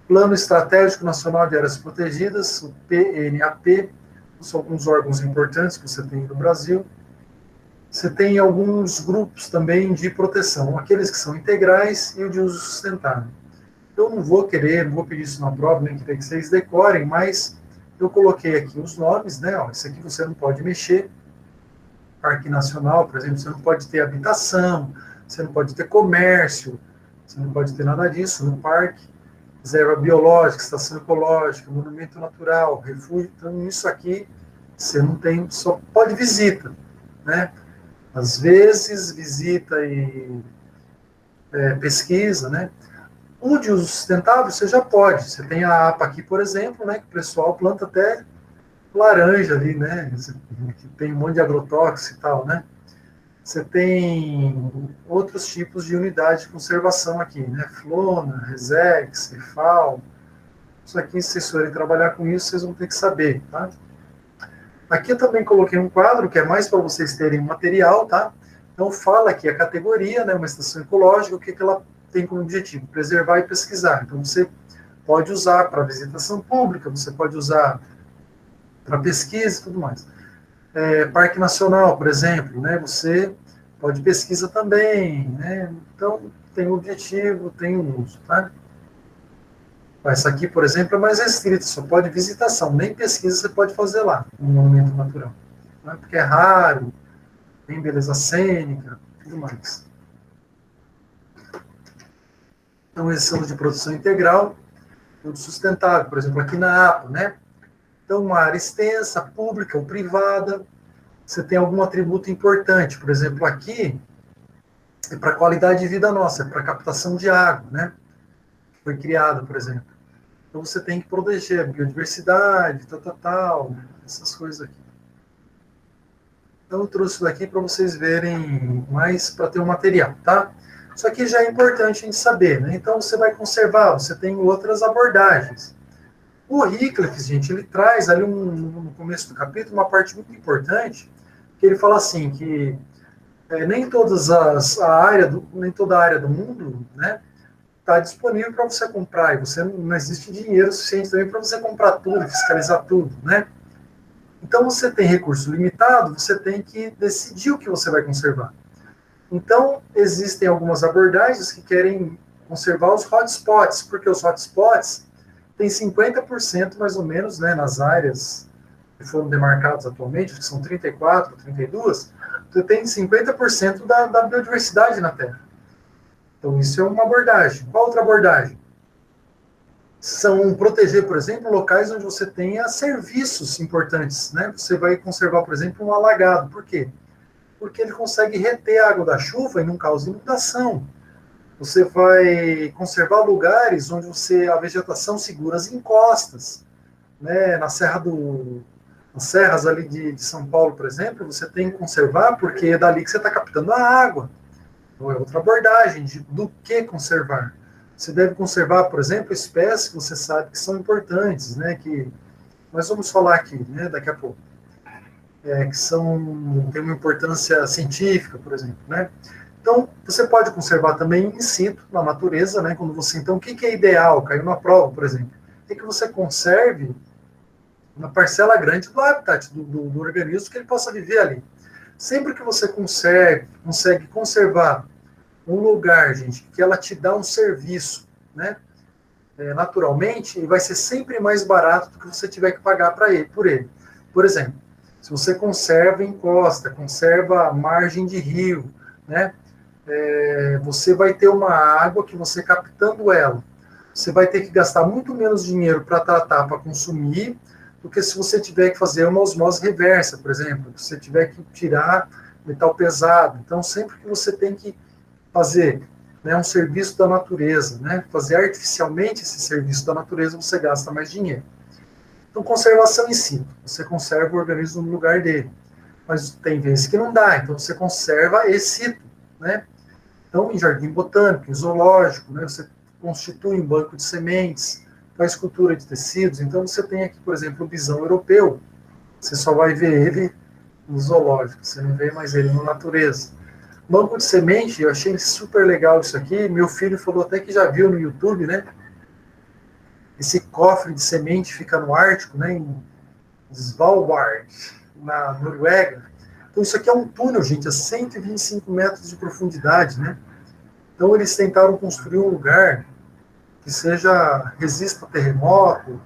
Plano Estratégico Nacional de Áreas Protegidas, o PNAP, são alguns órgãos importantes que você tem no Brasil. Você tem alguns grupos também de proteção, aqueles que são integrais e o de uso sustentável. Eu não vou pedir isso na prova, nem querer que vocês decorem, mas eu coloquei aqui os nomes, né? Ó, esse aqui você não pode mexer. Parque Nacional, por exemplo, você não pode ter habitação, você não pode ter comércio, você não pode ter nada disso no parque. Reserva biológica, estação ecológica, monumento natural, refúgio. Então, isso aqui você não tem, só pode visita, né? Às vezes, visita e pesquisa, né? O de uso sustentável você já pode. Você tem a APA aqui, por exemplo, né? Que o pessoal planta até laranja ali, né? Que tem um monte de agrotóxico e tal, né? Você tem outros tipos de unidade de conservação aqui, né? Flona, Resex, Cefal. Isso aqui, se vocês forem trabalhar com isso, vocês vão ter que saber, tá? Aqui eu também coloquei um quadro que é mais para vocês terem material, tá? Então fala aqui a categoria, né? Uma estação ecológica, o que ela tem como objetivo? Preservar e pesquisar. Então você pode usar para visitação pública, você pode usar para pesquisa e tudo mais. Parque Nacional, por exemplo, né? Você pode pesquisa também, né? Então tem um objetivo, tem um uso, tá? Essa aqui, por exemplo, é mais restrita, só pode visitação, nem pesquisa você pode fazer lá, no monumento natural. Né? Porque é raro, tem beleza cênica, tudo mais. Então, esses são os de produção integral, tudo sustentável, por exemplo, aqui na APA, né? Então, uma área extensa, pública ou privada, você tem algum atributo importante, por exemplo, aqui é para a qualidade de vida nossa, é para captação de água, né? Foi criada, por exemplo. Então você tem que proteger a biodiversidade, tal, essas coisas aqui. Então eu trouxe isso daqui para vocês verem mais, para ter um material, tá? Isso aqui já é importante a gente saber, né? Então você vai conservar, você tem outras abordagens. O Wycliffe, gente, ele traz ali no começo do capítulo uma parte muito importante, que ele fala assim, que nem toda a área do mundo, né, está disponível para você comprar, e você não existe dinheiro suficiente também para você comprar tudo, fiscalizar tudo, né? Então você tem recurso limitado, você tem que decidir o que você vai conservar. Então existem algumas abordagens que querem conservar os hotspots, porque os hotspots têm 50% mais ou menos, né, nas áreas que foram demarcadas atualmente, que são 34, 32, você tem 50% da biodiversidade na Terra. Então, isso é uma abordagem. Qual outra abordagem? São proteger, por exemplo, locais onde você tenha serviços importantes, né? Você vai conservar, por exemplo, um alagado. Por quê? Porque ele consegue reter a água da chuva e não causa inundação. Você vai conservar lugares onde a vegetação segura as encostas, né? Nas serras ali de São Paulo, por exemplo, você tem que conservar porque é dali que você está captando a água. Então, é outra abordagem do que conservar. Você deve conservar, por exemplo, espécies que você sabe que são importantes, né? Que nós vamos falar aqui, né? Daqui a pouco, tem uma importância científica, por exemplo, né? Então, você pode conservar também in situ, na natureza, né? Quando você, então, o que é ideal? Caiu na prova, por exemplo, é que você conserve uma parcela grande do habitat do organismo que ele possa viver ali. Sempre que você consegue conservar um lugar, gente, que ela te dá um serviço, né? Naturalmente, vai ser sempre mais barato do que você tiver que pagar por ele. Por exemplo, se você conserva encosta, conserva margem de rio, né? Você vai ter uma água que você captando ela, você vai ter que gastar muito menos dinheiro para tratar, para consumir, do que se você tiver que fazer uma osmose reversa, por exemplo, se você tiver que tirar metal pesado. Então, sempre que você tem que fazer, né, um serviço da natureza, né, fazer artificialmente esse serviço da natureza, você gasta mais dinheiro. Então, conservação em si, você conserva o organismo no lugar dele. Mas tem vezes que não dá, então você conserva esse, né? Então, em jardim botânico, em zoológico, né, você constituem um banco de sementes, faz cultura de tecidos. Então você tem aqui, por exemplo, o bisão europeu, você só vai ver ele no zoológico, você não vê mais ele na natureza. Banco de semente, eu achei super legal isso aqui. Meu filho falou até que já viu no YouTube, né? Esse cofre de semente fica no Ártico, né? Em Svalbard, na Noruega. Então isso aqui é um túnel, gente, a 125 metros de profundidade, né? Então eles tentaram construir um lugar que seja resista a terremoto,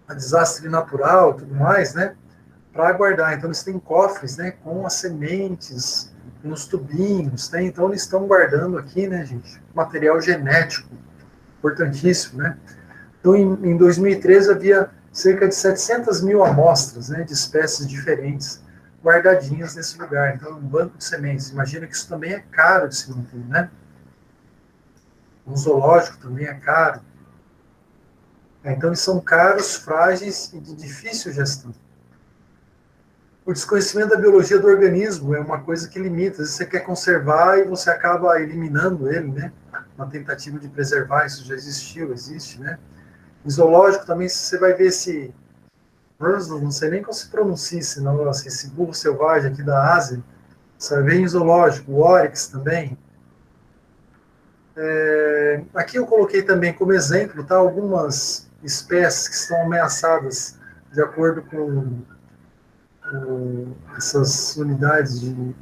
a desastre natural, tudo mais, né? Para guardar. Então eles têm cofres, né, com as sementes, nos tubinhos, né? Então eles estão guardando aqui, né, gente, material genético, importantíssimo, né? Então em 2013 havia cerca de 700 mil amostras, né, de espécies diferentes guardadinhas nesse lugar. Então um banco de sementes. Imagina que isso também é caro de se manter, né? Um zoológico também é caro. Então eles são caros, frágeis e de difícil gestão. O desconhecimento da biologia do organismo é uma coisa que limita. Às vezes você quer conservar e você acaba eliminando ele, né? Uma tentativa de preservar, isso já existiu, existe, né? Em zoológico também, você vai ver esse... Não sei nem como se pronuncia esse burro selvagem aqui da Ásia. Você vai ver em zoológico, o Oryx também. Aqui eu coloquei também como exemplo, tá, algumas espécies que estão ameaçadas de acordo com essas unidades de...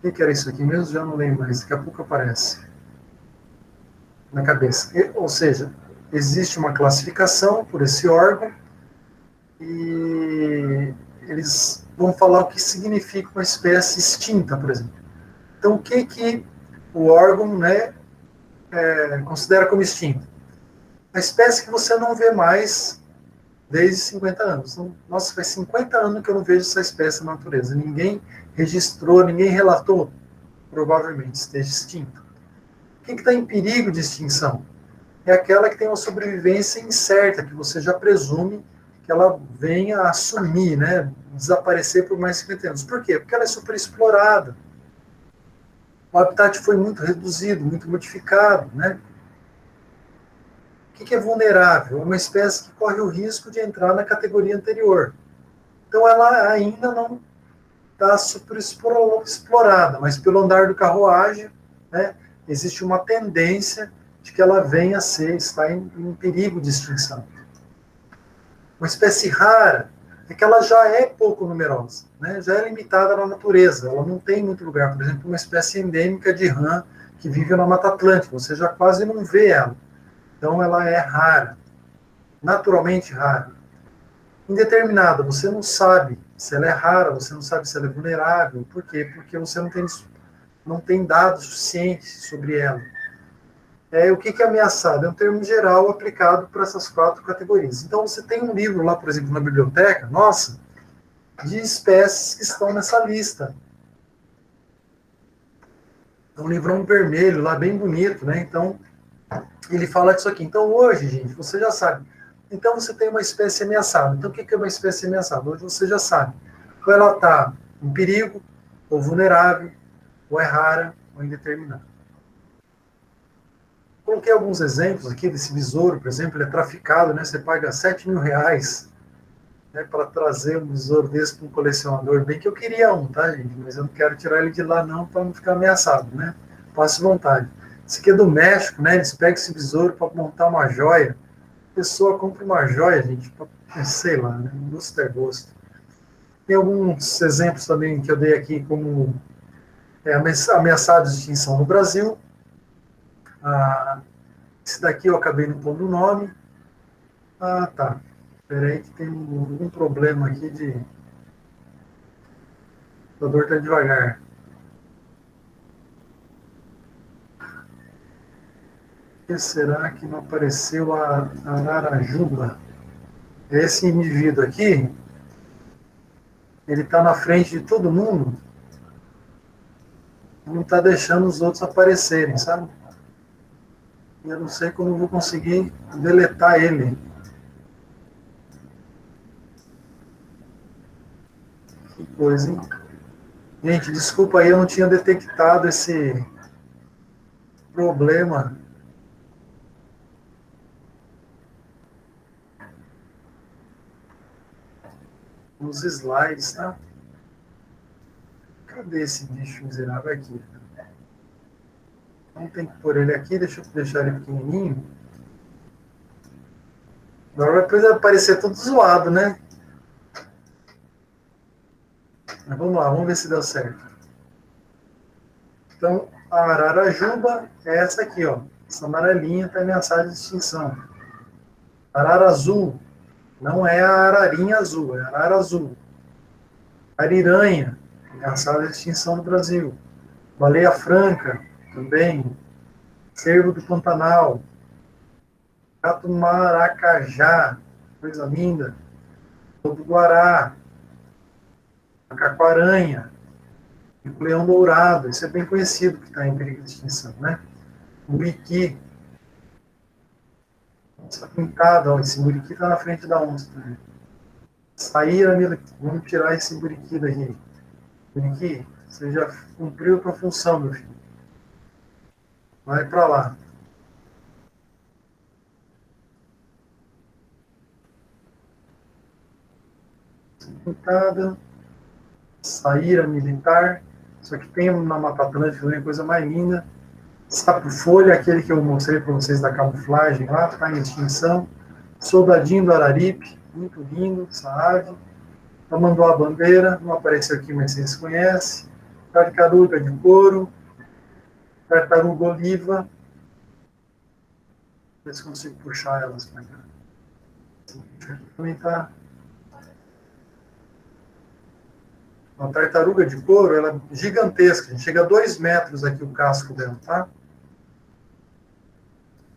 O que era isso aqui mesmo? Já não lembro mais. Daqui a pouco aparece na cabeça. Ou seja, existe uma classificação por esse órgão e eles vão falar o que significa uma espécie extinta, por exemplo. Então, o que o órgão, né, considera como extinta? A espécie que você não vê mais desde 50 anos. Então, nossa, faz 50 anos que eu não vejo essa espécie na natureza. Ninguém registrou, ninguém relatou. Provavelmente esteja extinto. O que está em perigo de extinção? É aquela que tem uma sobrevivência incerta, que você já presume que ela venha a sumir, né? Desaparecer por mais 50 anos. Por quê? Porque ela é super explorada. O habitat foi muito reduzido, muito modificado, né? O que é vulnerável? É uma espécie que corre o risco de entrar na categoria anterior. Então ela ainda não está super explorada, mas pelo andar do carruagem, né, existe uma tendência de que ela venha a estar em perigo de extinção. Uma espécie rara é que ela já é pouco numerosa, né, já é limitada na natureza, ela não tem muito lugar. Por exemplo, uma espécie endêmica de rã que vive na Mata Atlântica, você já quase não vê ela. Então ela é rara, naturalmente rara. Indeterminada, você não sabe se ela é rara, você não sabe se ela é vulnerável. Por quê? Porque você não tem dados suficientes sobre ela. O que é ameaçado? É um termo geral aplicado para essas 4 categorias. Então, você tem um livro lá, por exemplo, na biblioteca, nossa, de espécies que estão nessa lista. É um livrão vermelho lá, bem bonito, né? Então, ele fala disso aqui. Então, hoje, gente, você já sabe. Então, você tem uma espécie ameaçada. Então, o que é uma espécie ameaçada? Hoje você já sabe. Ou ela está em perigo, ou vulnerável, ou é rara, ou indeterminada. Coloquei alguns exemplos aqui desse besouro, por exemplo, ele é traficado, né? Você paga R$7.000, né, para trazer um besouro desse para um colecionador. Bem que eu queria um, tá, gente? Mas eu não quero tirar ele de lá, não, para não ficar ameaçado, né? Passe vontade. Esse aqui é do México, né? Eles pegam esse besouro para montar uma joia. A pessoa compra uma joia, gente, pra, sei lá, né? Gosto é gosto. Tem alguns exemplos também que eu dei aqui como ameaçados de extinção no Brasil. Esse daqui eu acabei não pondo o nome. Tá. Espera aí que tem algum problema aqui de... O computador está devagar. Por que será que não apareceu a Ararajuba? Esse indivíduo aqui, ele está na frente de todo mundo, não está deixando os outros aparecerem, sabe? E eu não sei como eu vou conseguir deletar ele. Que coisa, hein? Gente, desculpa aí, eu não tinha detectado esse problema nos slides, tá? Cadê esse bicho miserável aqui? Não tem que pôr ele aqui, deixa eu deixar ele pequenininho. Agora depois vai aparecer tudo zoado, né? Mas vamos lá, vamos ver se deu certo. Então, a ararajuba é essa aqui, ó. Essa amarelinha está ameaçada de extinção. Arara azul não é a ararinha azul, é a arara azul. Ariranha, ameaçada de extinção no Brasil. Baleia franca, também. Cervo do Pantanal. Gato maracajá, coisa linda. Lobo-guará. Macaco-aranha. Leão dourado, isso é bem conhecido que está em perigo de extinção, né? Muriqui. Está pintado, ó, esse muriqui está na frente da onça também. Saíra, vamos tirar esse muriqui daqui. Muriqui, você já cumpriu a tua função, meu filho. Vai para lá. Pintada. Saíra militar. Isso aqui tem na Mata Atlântica, é coisa mais linda. Sapo-folha, aquele que eu mostrei para vocês da camuflagem lá, está em extinção. Soldadinho do Araripe, muito lindo, essa ave. Tamanduá-bandeira, não apareceu aqui, mas vocês conhecem. Tartaruga de couro. Tartaruga oliva. Ver se consigo puxar elas para cá. Também está. Uma tartaruga de couro, ela é gigantesca, chega a 2 metros aqui o casco dela, tá?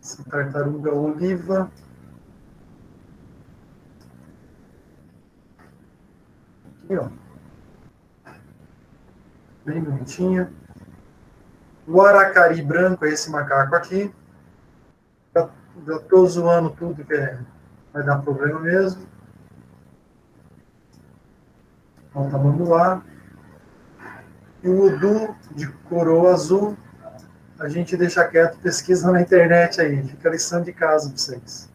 Essa tartaruga oliva. Aqui, ó. Bem bonitinha. O aracari branco é esse macaco aqui. Já estou zoando tudo que vai dar problema mesmo. O tamanduá. E o udu de coroa azul, a gente deixa quieto, pesquisa na internet aí, fica lição de casa para vocês.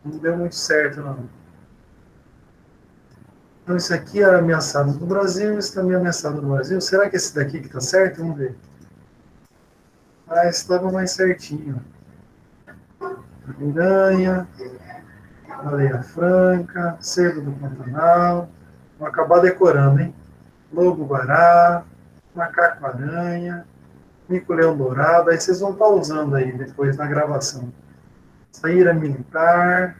Não deu muito certo, não. Então, esse aqui era ameaçado no Brasil, esse também é ameaçado no Brasil. Será que esse daqui que está certo? Vamos ver. Ah, esse estava mais certinho. Piranha, baleia franca, cervo do Pantanal. Vou acabar decorando, hein? Lobo-guará, macaco-aranha, mico-leão dourado. Aí vocês vão estar usando aí depois na gravação. Saíra militar,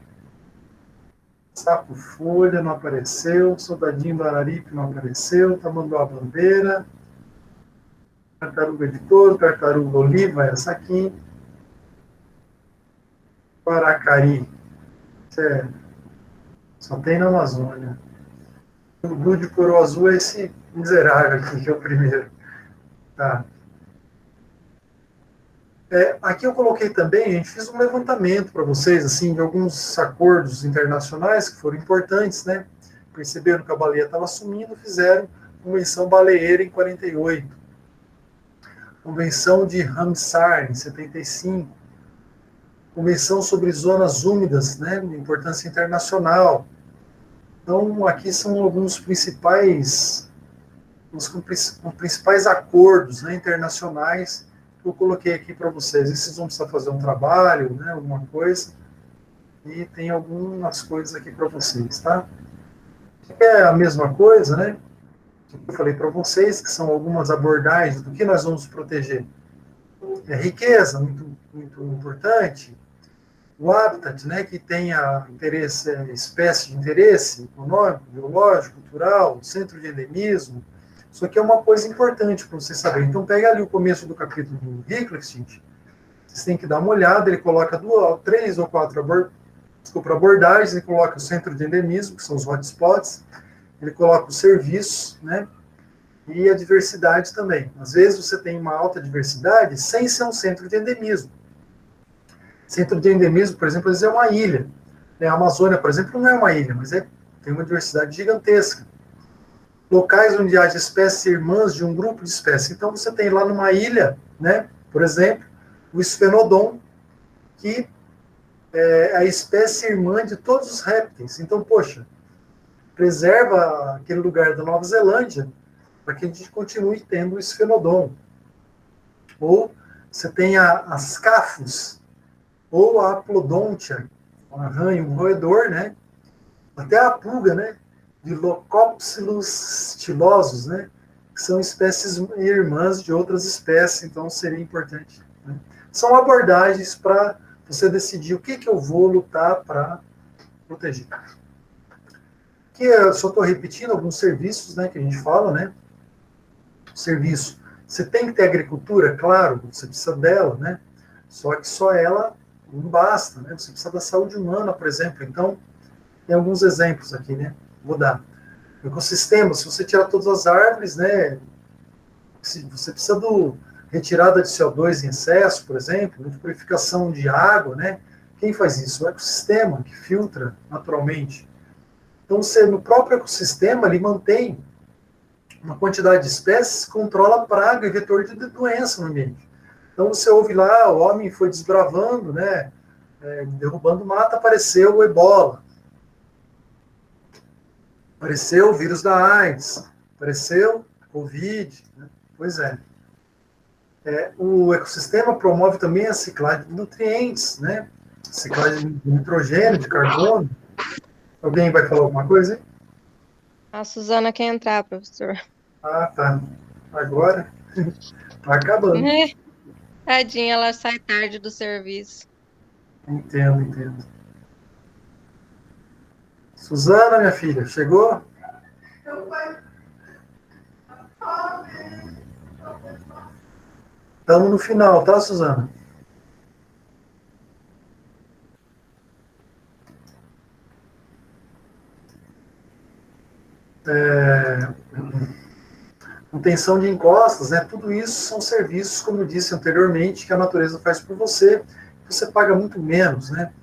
sapo-folha não apareceu, soldadinho do Araripe não apareceu, tamanduá-bandeira, tartaruga de couro, tartaruga oliva, essa aqui, Paracari, só tem na Amazônia. O udu de coroa azul é esse miserável aqui, que é o primeiro. Tá. Aqui eu coloquei também, a gente fez um levantamento para vocês, assim, de alguns acordos internacionais que foram importantes, né? Perceberam que a baleia estava sumindo, fizeram Convenção Baleeira em 48. Convenção de Ramsar, em 75. Convenção sobre zonas úmidas, né, de importância internacional. Então, aqui são alguns principais, os principais acordos, né, internacionais que eu coloquei aqui para vocês. Vocês vão precisar fazer um trabalho, né, alguma coisa, e tem algumas coisas aqui para vocês, tá? É a mesma coisa, né, que eu falei para vocês, que são algumas abordagens do que nós vamos proteger. Riqueza, muito, muito importante. O habitat, né, que tenha interesse, espécie de interesse econômico, biológico, cultural, centro de endemismo. Isso aqui é uma coisa importante para você saber. Então, pega ali o começo do capítulo do Hicklefstin, vocês têm que dar uma olhada, ele coloca 3 ou 4 abordagens, ele coloca o centro de endemismo, que são os hotspots, ele coloca os serviços, né, e a diversidade também. Às vezes você tem uma alta diversidade sem ser um centro de endemismo. Centro de endemismo, por exemplo, é uma ilha. A Amazônia, por exemplo, não é uma ilha, mas tem uma diversidade gigantesca. Locais onde há espécies irmãs de um grupo de espécies. Então, você tem lá numa ilha, né, Por exemplo, o esfenodon, que é a espécie irmã de todos os répteis. Então, poxa, preserva aquele lugar da Nova Zelândia para que a gente continue tendo o esfenodon. Ou você tem as cafos, ou a aplodontia, um arranho, um roedor, né? Até a pulga, né? De Leucopsilus stylosus, né? Que são espécies irmãs de outras espécies, então seria importante. Né? São abordagens para você decidir o que eu vou lutar para proteger. Aqui eu só estou repetindo alguns serviços, né, que a gente fala, né? Serviço. Você tem que ter agricultura, claro, você precisa dela, né? Só que só ela não basta, né? Você precisa da saúde humana, por exemplo. Então, tem alguns exemplos aqui, né? Vou dar. O ecossistema, se você tirar todas as árvores, né? Se você precisa do retirada de CO2 em excesso, por exemplo, de purificação de água, né? Quem faz isso? O ecossistema, que filtra naturalmente. Então, você, no próprio ecossistema, ele mantém uma quantidade de espécies, controla praga e vetor de doença no ambiente. Então, você ouve lá, o homem foi desbravando, né? Derrubando mata, apareceu o ebola. Apareceu o vírus da AIDS, apareceu Covid, né? Pois é. O ecossistema promove também a ciclagem de nutrientes, né? Ciclagem de nitrogênio, de carbono. Alguém vai falar alguma coisa, hein? A Suzana quer entrar, professor. Ah, tá. Agora tá acabando. Tadinha, ela sai tarde do serviço. Entendo, entendo. Suzana, minha filha, chegou? Estamos no final, tá, Suzana? Manutenção de encostas, né? Tudo isso são serviços, como eu disse anteriormente, que a natureza faz por você. Você paga muito menos, né?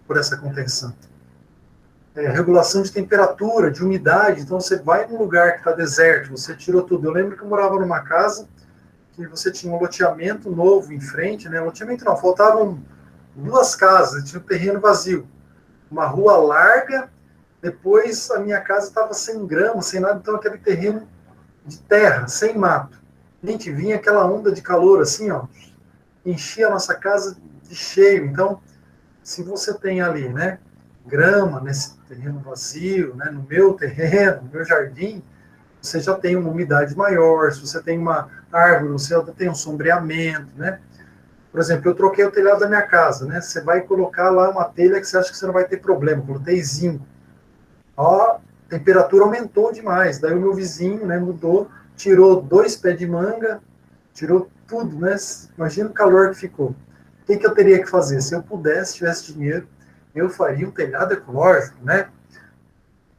Por essa contenção. Regulação de temperatura, de umidade. Então, você vai num lugar que está deserto, você tirou tudo. Eu lembro que eu morava numa casa que você tinha um loteamento novo em frente, né? Loteamento não, faltavam 2 casas, tinha um terreno vazio. Uma rua larga, depois a minha casa estava sem grama, sem nada, então aquele terreno de terra, sem mato. Gente, vinha aquela onda de calor assim, ó, enchia a nossa casa de cheio. Então, se você tem ali, né, grama nesse terreno vazio, né, no meu terreno, no meu jardim, você já tem uma umidade maior. Se você tem uma árvore, você já tem um sombreamento, né? Por exemplo, eu troquei o telhado da minha casa, né? Você vai colocar lá uma telha que você acha que você não vai ter problema. Coloquei zinco. Ó, a temperatura aumentou demais. Daí o meu vizinho, né, mudou, tirou 2 pés de manga, tirou tudo, né? Imagina o calor que ficou. O que eu teria que fazer? Se eu pudesse, tivesse dinheiro, eu faria um telhado ecológico, né?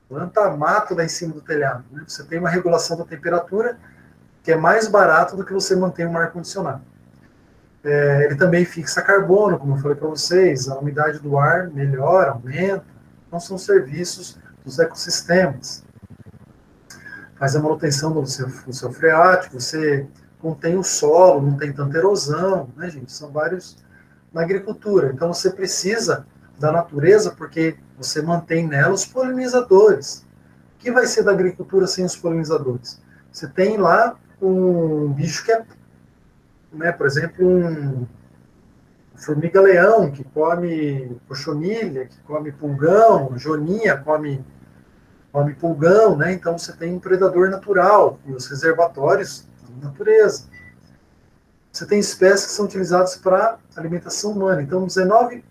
Planta mato lá em cima do telhado. Né? Você tem uma regulação da temperatura que é mais barato do que você manter um ar-condicionado. Ele também fixa carbono, como eu falei para vocês, a umidade do ar melhora, aumenta. Então, são serviços dos ecossistemas. Faz a manutenção do seu freático, você contém o solo, não tem tanta erosão, né, gente? São vários na agricultura. Então, você precisa da natureza porque você mantém nela os polinizadores. O que vai ser da agricultura sem os polinizadores? Você tem lá um bicho que é, né, por exemplo, um formiga-leão, que come cochonilha, que come pulgão, joaninha come pulgão, né? Então você tem um predador natural, e os reservatórios da natureza. Você tem espécies que são utilizadas para alimentação humana. Então, 19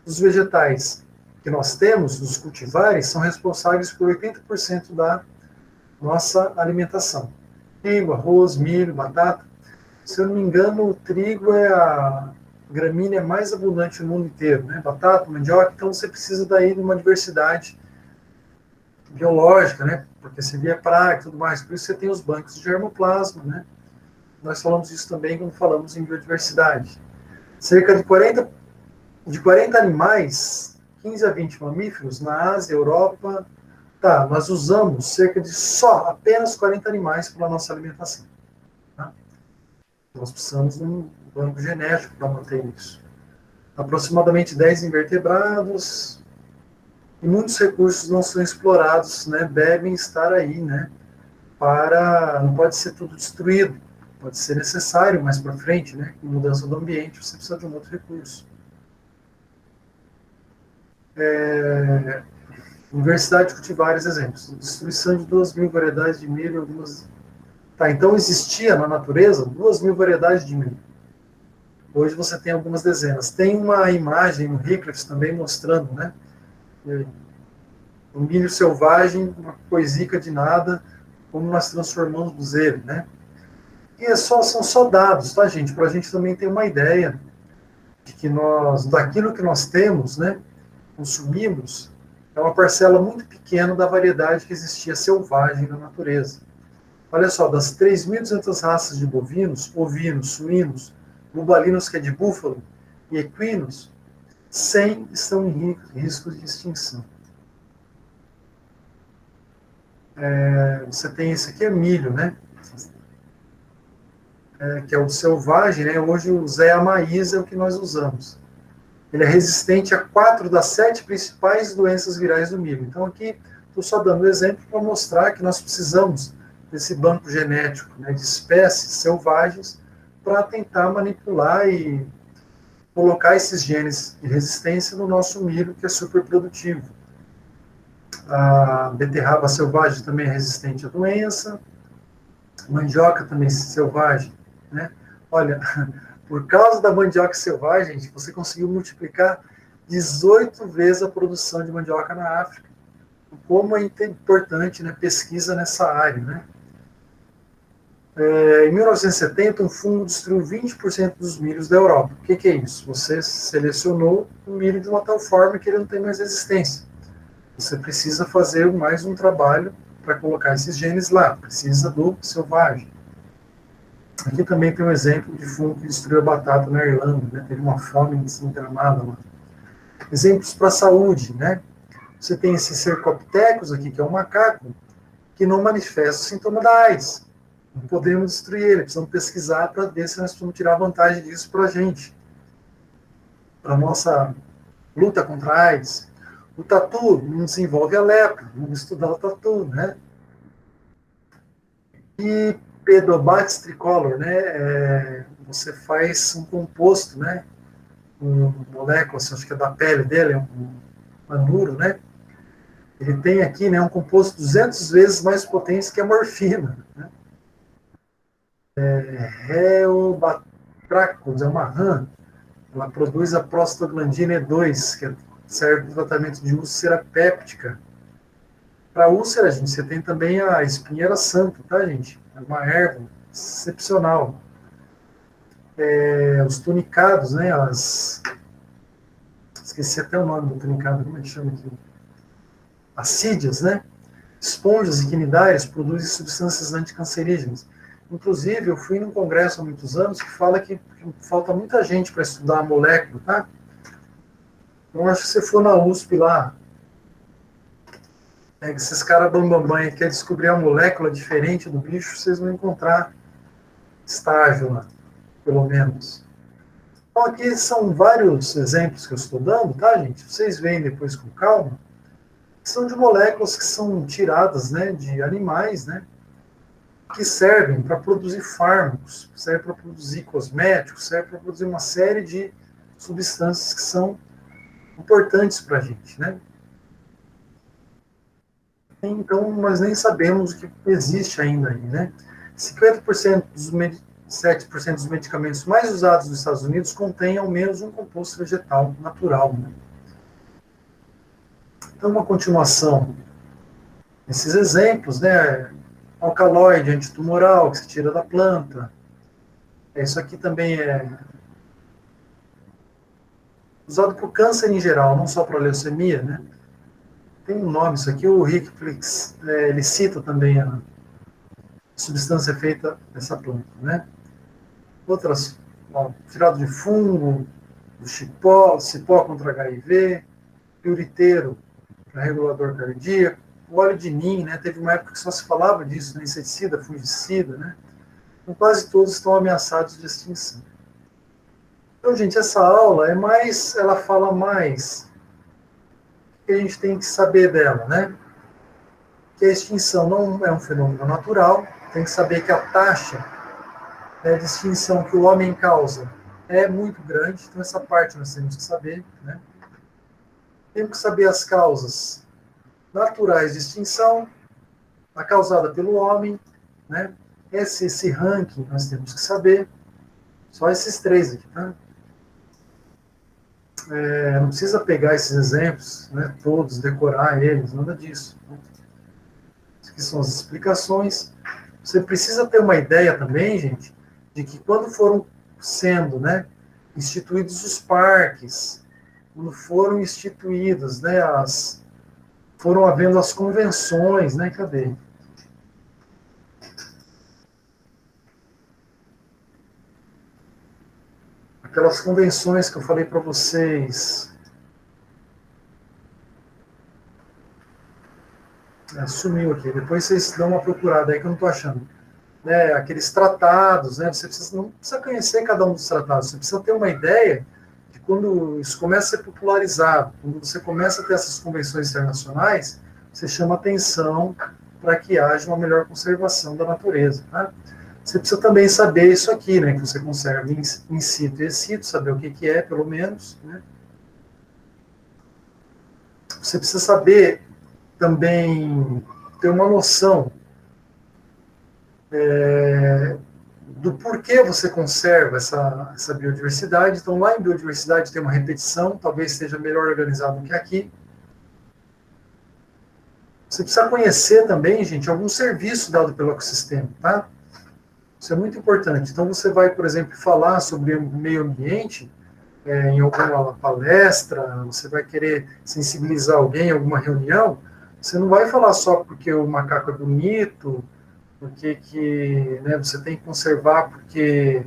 dos vegetais que nós temos, dos cultivares, são responsáveis por 80% da nossa alimentação. Trigo, arroz, milho, batata. Se eu não me engano, o trigo é a gramínea mais abundante no mundo inteiro, né? Batata, mandioca, então você precisa daí de uma diversidade biológica, né? Porque se via praga e tudo mais, por isso você tem os bancos de germoplasma, né? Nós falamos disso também quando falamos em biodiversidade. Cerca de 40 animais, 15 a 20 mamíferos, na Ásia, Europa. Tá, nós usamos cerca de apenas 40 animais para a nossa alimentação. Tá? Nós precisamos de banco genético para manter isso. Aproximadamente 10 invertebrados e muitos recursos não são explorados, né, devem estar aí, né, não pode ser tudo destruído, pode ser necessário mais para frente, né, com mudança do ambiente, você precisa de um outro recurso. Diversidade de cultivares, exemplos. Destruição de 2.000 variedades de milho e algumas... Tá, então existia na natureza 2.000 variedades de milho. Hoje você tem algumas dezenas. Tem uma imagem no Rickliff também mostrando, né, o milho selvagem, uma coisica de nada, como nós transformamos ele, né? E são só dados, tá, gente? Para a gente também ter uma ideia de que daquilo que nós temos, né, consumimos, é uma parcela muito pequena da variedade que existia selvagem na natureza. Olha só, das 3.200 raças de bovinos, ovinos, suínos, bubalinos, que é de búfalo, e equinos, 100 estão em risco de extinção. Você tem esse aqui, é milho, né? Que é o selvagem, né? Hoje o Zé Maíz é o que nós usamos. Ele é resistente a 4 das 7 principais doenças virais do milho. Então aqui estou só dando um exemplo para mostrar que nós precisamos desse banco genético, né, de espécies selvagens para tentar manipular e colocar esses genes de resistência no nosso milho, que é super produtivo. A beterraba selvagem também é resistente à doença, mandioca também selvagem, né? Olha, por causa da mandioca selvagem, você conseguiu multiplicar 18 vezes a produção de mandioca na África. Como é importante, né, pesquisa nessa área, né? Em 1970, um fungo destruiu 20% dos milhos da Europa. O que é isso? Você selecionou o milho de uma tal forma que ele não tem mais resistência. Você precisa fazer mais um trabalho para colocar esses genes lá. Precisa do selvagem. Aqui também tem um exemplo de fungo que destruiu a batata na Irlanda, né? Teve uma fome desgramada lá. Exemplos para a saúde, né? Você tem esse Cercopithecus aqui, que é um macaco, que não manifesta o sintoma da AIDS. Não podemos destruir ele, precisamos pesquisar para ver se nós podemos tirar vantagem disso para a gente. Para a nossa luta contra a AIDS. O tatu não desenvolve a lepra, vamos estudar o tatu, né? E Pedobates tricolor, né? Você faz um composto, né? Um molécula, acho que é da pele dele, um anuro, né? Ele tem aqui, né, um composto 200 vezes mais potente que a morfina, né? Reobatracus, é uma rã, ela produz a prostaglandina E2, que serve para o tratamento de úlcera péptica. Para úlcera, gente, você tem também a espinheira santa, tá, gente? É uma erva excepcional. Os tunicados, né? Esqueci até o nome do tunicado, como é que chama aqui? Assídias, né? Esponjas e quinidárias produzem substâncias anticancerígenas. Inclusive, eu fui num congresso há muitos anos que fala que falta muita gente para estudar a molécula, tá? Então, acho que se for na USP lá, esses caras bambambam que querem descobrir a molécula diferente do bicho, vocês vão encontrar estágio lá, pelo menos. Então, aqui são vários exemplos que eu estou dando, tá, gente? Vocês veem depois com calma. São de moléculas que são tiradas, né, de animais, né, que servem para produzir fármacos, servem para produzir cosméticos, servem para produzir uma série de substâncias que são importantes para a gente, né? Então, nós nem sabemos o que existe ainda aí, né? 50% dos 7% dos medicamentos mais usados nos Estados Unidos contêm ao menos um composto vegetal natural, né? Então, uma continuação. Esses exemplos, né? Alcaloide antitumoral, que se tira da planta. Isso aqui também é usado para o câncer em geral, não só para a leucemia, né? Tem um nome isso aqui, o Rickflix, ele cita também a substância feita dessa planta, né? Outras, tirado de fungo, do cipó contra HIV, piuriteiro para regulador cardíaco, o óleo de nim, né? Teve uma época que só se falava disso, né? Inseticida, fungicida, né? Então, quase todos estão ameaçados de extinção. Então, gente, essa aula é mais, ela fala mais o que a gente tem que saber dela, né? Que a extinção não é um fenômeno natural, tem que saber que a taxa, né, de extinção que o homem causa é muito grande, então essa parte nós temos que saber, né? Temos que saber as causas naturais de extinção, a causada pelo homem, né? Esse ranking nós temos que saber, só esses três aqui, tá? Não precisa pegar esses exemplos, né, todos, decorar eles, nada disso. Aqui são as explicações. Você precisa ter uma ideia também, gente, de que quando foram sendo, né, instituídos os parques, quando foram instituídos, né, foram havendo as convenções, né, cadê? Aquelas convenções que eu falei para vocês, sumiu aqui, depois vocês dão uma procurada aí que eu não estou achando. Né, aqueles tratados, né, você precisa, não precisa conhecer cada um dos tratados, você precisa ter uma ideia de quando isso começa a ser popularizado, quando você começa a ter essas convenções internacionais, você chama atenção para que haja uma melhor conservação da natureza. Tá? Você precisa também saber isso aqui, né, que você conserva in situ e ex situ, saber o que é, pelo menos. Né? Você precisa saber também ter uma noção do porquê você conserva essa biodiversidade. Então, lá em biodiversidade tem uma repetição, talvez esteja melhor organizado do que aqui. Você precisa conhecer também, gente, algum serviço dado pelo ecossistema, tá? Isso é muito importante. Então, você vai, por exemplo, falar sobre o meio ambiente em alguma palestra, você vai querer sensibilizar alguém em alguma reunião, você não vai falar só porque o macaco é bonito, porque que, né, você tem que conservar porque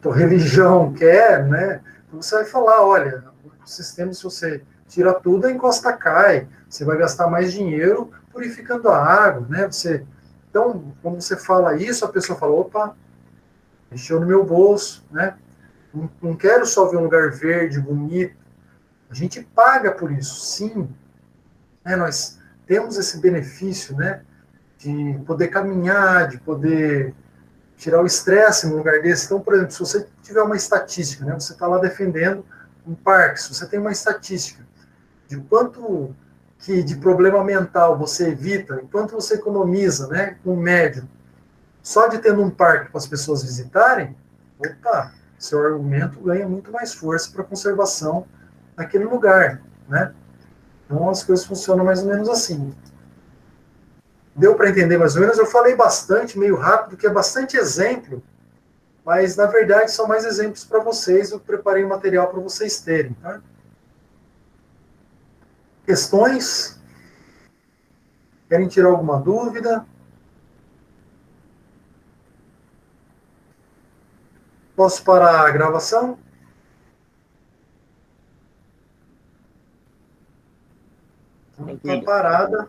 tua religião quer, né? Então você vai falar, olha, o sistema, se você tira tudo, a encosta cai, você vai gastar mais dinheiro purificando a água, né? Então, quando você fala isso, a pessoa fala, opa, mexeu no meu bolso, né? Não quero só ver um lugar verde, bonito. A gente paga por isso, sim. Né? Nós temos esse benefício, né? De poder caminhar, de poder tirar o estresse num lugar desse. Então, por exemplo, se você tiver uma estatística, né, você está lá defendendo um parque, se você tem uma estatística de quanto que de problema mental você evita, quanto você economiza, né, com médio, só de tendo um parque para as pessoas visitarem, opa, seu argumento ganha muito mais força para a conservação naquele lugar, né? Então as coisas funcionam mais ou menos assim. Deu para entender mais ou menos? Eu falei bastante, meio rápido, que é bastante exemplo, mas na verdade são mais exemplos para vocês. Eu preparei o material para vocês terem. Tá? Questões? Querem tirar alguma dúvida? Posso parar a gravação? Está parada.